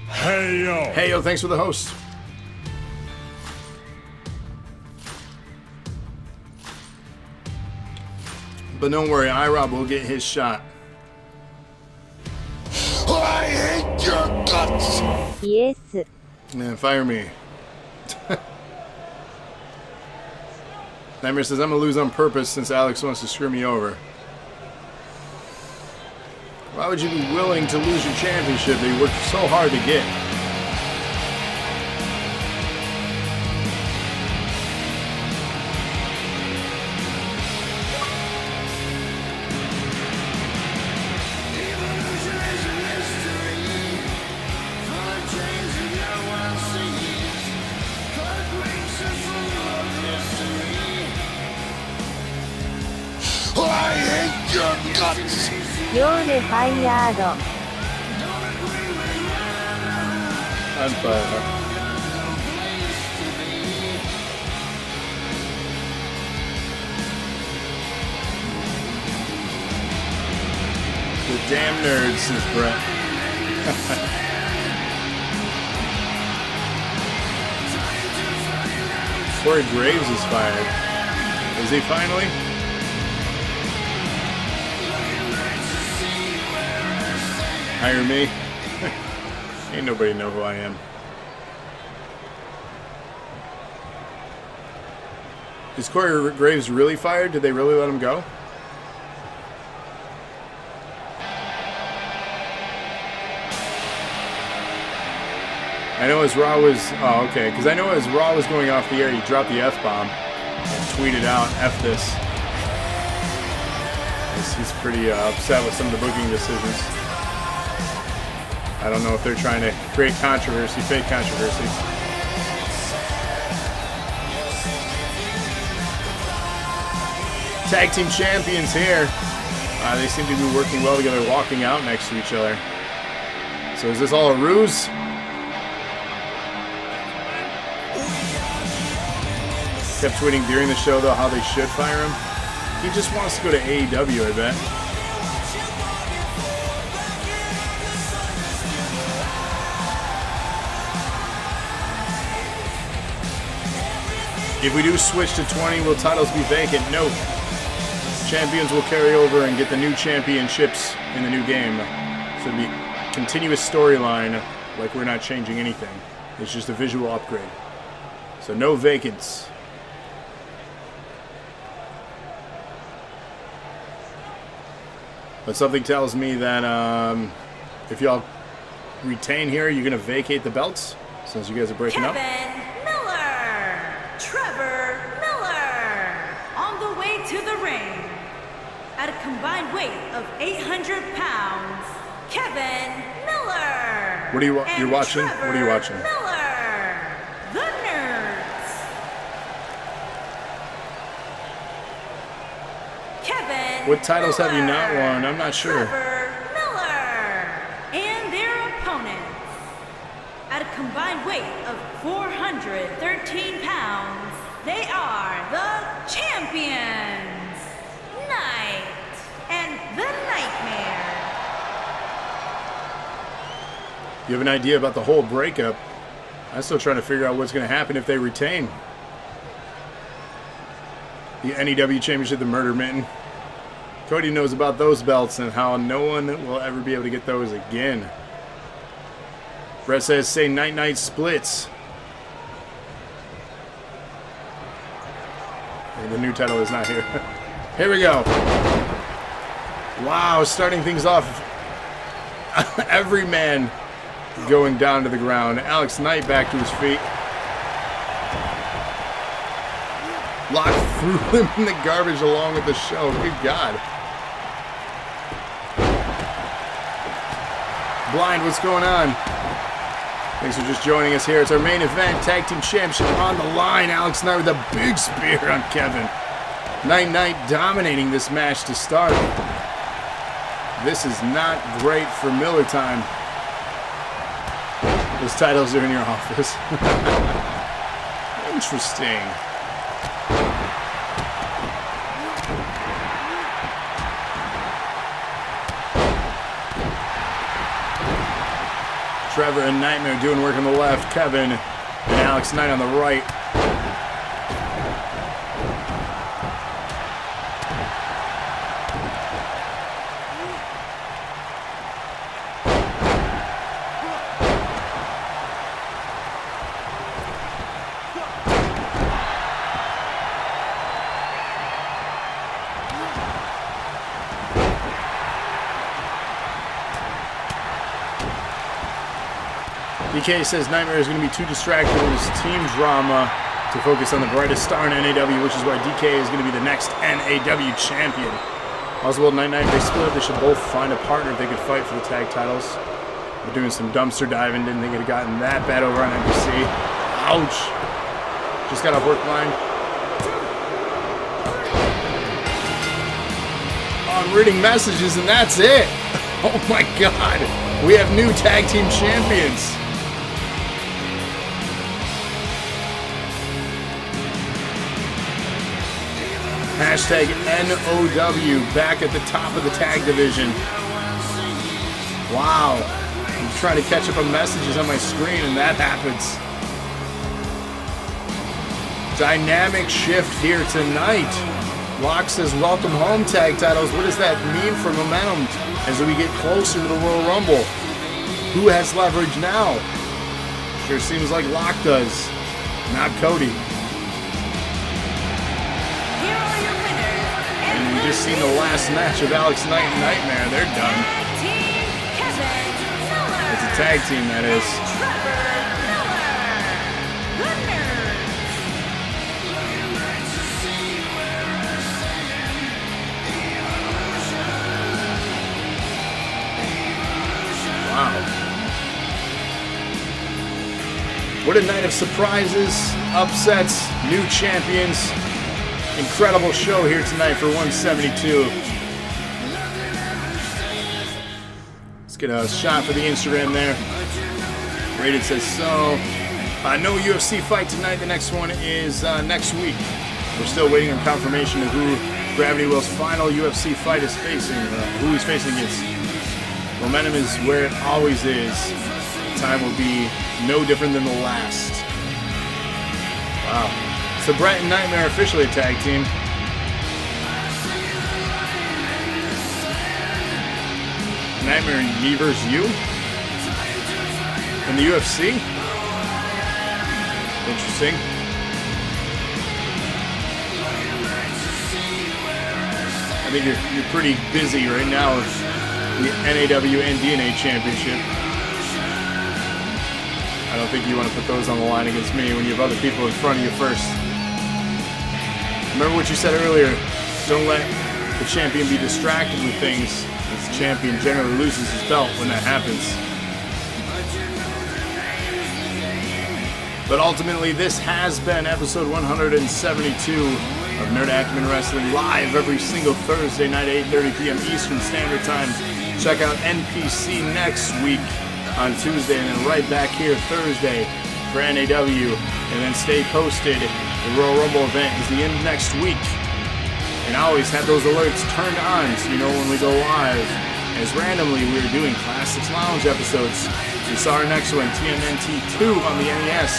Hey yo! Hey, yo, thanks for the host. But don't worry, IROB will get his shot. I hate your guts. Yes. Man, fire me. Nightmare says, I'm going to lose on purpose since Alex wants to screw me over. Why would you be willing to lose your championship that you worked so hard to get? I hate your guts. You're fired. I'm fire. The damn nerds, says Brett. Corey Graves is fired. Is he finally? Hire me? Ain't nobody know who I am. Is Corey Graves really fired? Did they really let him go? I know as Raw was... Oh, okay. Because I know as Raw was going off the air, he dropped the F-bomb and tweeted out, F this. He's pretty upset with some of the booking decisions. I don't know if they're trying to create controversy, fake controversy. Tag team champions here. They seem to be working well together, walking out next to each other. So is this all a ruse? Kept tweeting during the show, though, how they should fire him. He just wants to go to AEW, I bet. If we do switch to 20, will titles be vacant? No. Champions will carry over and get the new championships in the new game. So it'll be a continuous storyline, like we're not changing anything. It's just a visual upgrade. So no vacants. But something tells me that if y'all retain here, you're going to vacate the belts since you guys are breaking up. Kevin Miller, Trevor Miller, on the way to the ring. At a combined weight of 800 pounds, Kevin Miller. What are you and you're watching? Trevor What are you watching? Miller, the Nerds. Kevin What titles have you not Miller, won? I'm not sure. Trevor Miller and their opponents at a combined weight of 413 pounds. They are the champions, Knight and the Nightmare. You have an idea about the whole breakup? I'm still trying to figure out what's going to happen if they retain. The NAW Championship, the Murder Mitten. Cody knows about those belts and how no one will ever be able to get those again. Brett says, say Night splits. And the new title is not here. Here we go. Wow, starting things off. Every man going down to the ground. Alex Knight back to his feet. Lock threw him in the garbage along with the show. Good God. Blind, what's going on? Thanks for just joining us here. It's our main event. Tag Team Championship on the line. Alex Knight with a big spear on Kevin. Knight dominating this match to start. This is not great for Miller time. Those titles are in your office. Interesting. Trevor and Nightmare doing work on the left. Kevin and Alex Knight on the right. DK says Nightmare is going to be too distracted with his team drama to focus on the brightest star in NAW, which is why DK is going to be the next NAW champion. Oswald and Night, if they split up, they should both find a partner if they could fight for the tag titles. They're doing some dumpster diving. Didn't think it had gotten that bad over on NBC. Ouch. Just got off work line. I'm reading messages and that's it. Oh my God. We have new tag team champions. Hashtag NOW back at the top of the tag division. Wow. I'm trying to catch up on messages on my screen and that happens. Dynamic shift here tonight. Locke says, welcome home tag titles. What does that mean for momentum as we get closer to the Royal Rumble? Who has leverage now? Sure seems like Locke does, not Cody. just seen the last match of Alex Knight and Nightmare. They're done. Team Kevin Miller. It's a tag team, that is. Trevor Miller. The Nerds. Wow. What a night of surprises, upsets, new champions. Incredible show here tonight for 172. Let's get a shot for the Instagram there. Rated says so. No UFC fight tonight. The next one is next week. We're still waiting on confirmation of who Gravity Will's final UFC fight is facing, who he's facing against. Momentum is where it always is. Time will be no different than the last. Wow. So Brett and Nightmare officially a tag team. Nightmare, me versus you? In the UFC? Interesting. I think you're pretty busy right now with the NAW and DNA Championship. I don't think you want to put those on the line against me when you have other people in front of you first. Remember what you said earlier. Don't let the champion be distracted with things. The champion generally loses his belt when that happens. But ultimately, this has been episode 172 of Nerd Acumen Wrestling, live every single Thursday night at 8:30 p.m. Eastern Standard Time. Check out NPC next week on Tuesday, and then right back here Thursday for NAW, and then stay posted. The Royal Rumble event is the end of next week, and I always have those alerts turned on so you know when we go live, as randomly we're doing Classics Lounge episodes. We saw our next one, TMNT 2 on the NES,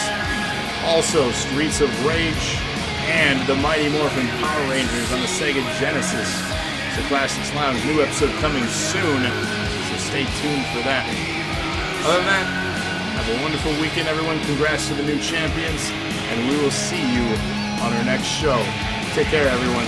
also Streets of Rage, and the Mighty Morphin Power Rangers on the Sega Genesis. So Classics Lounge, new episode coming soon, so stay tuned for that. Other than that, have a wonderful weekend, everyone. Congrats to the new champions, and we will see you on our next show. Take care, everyone.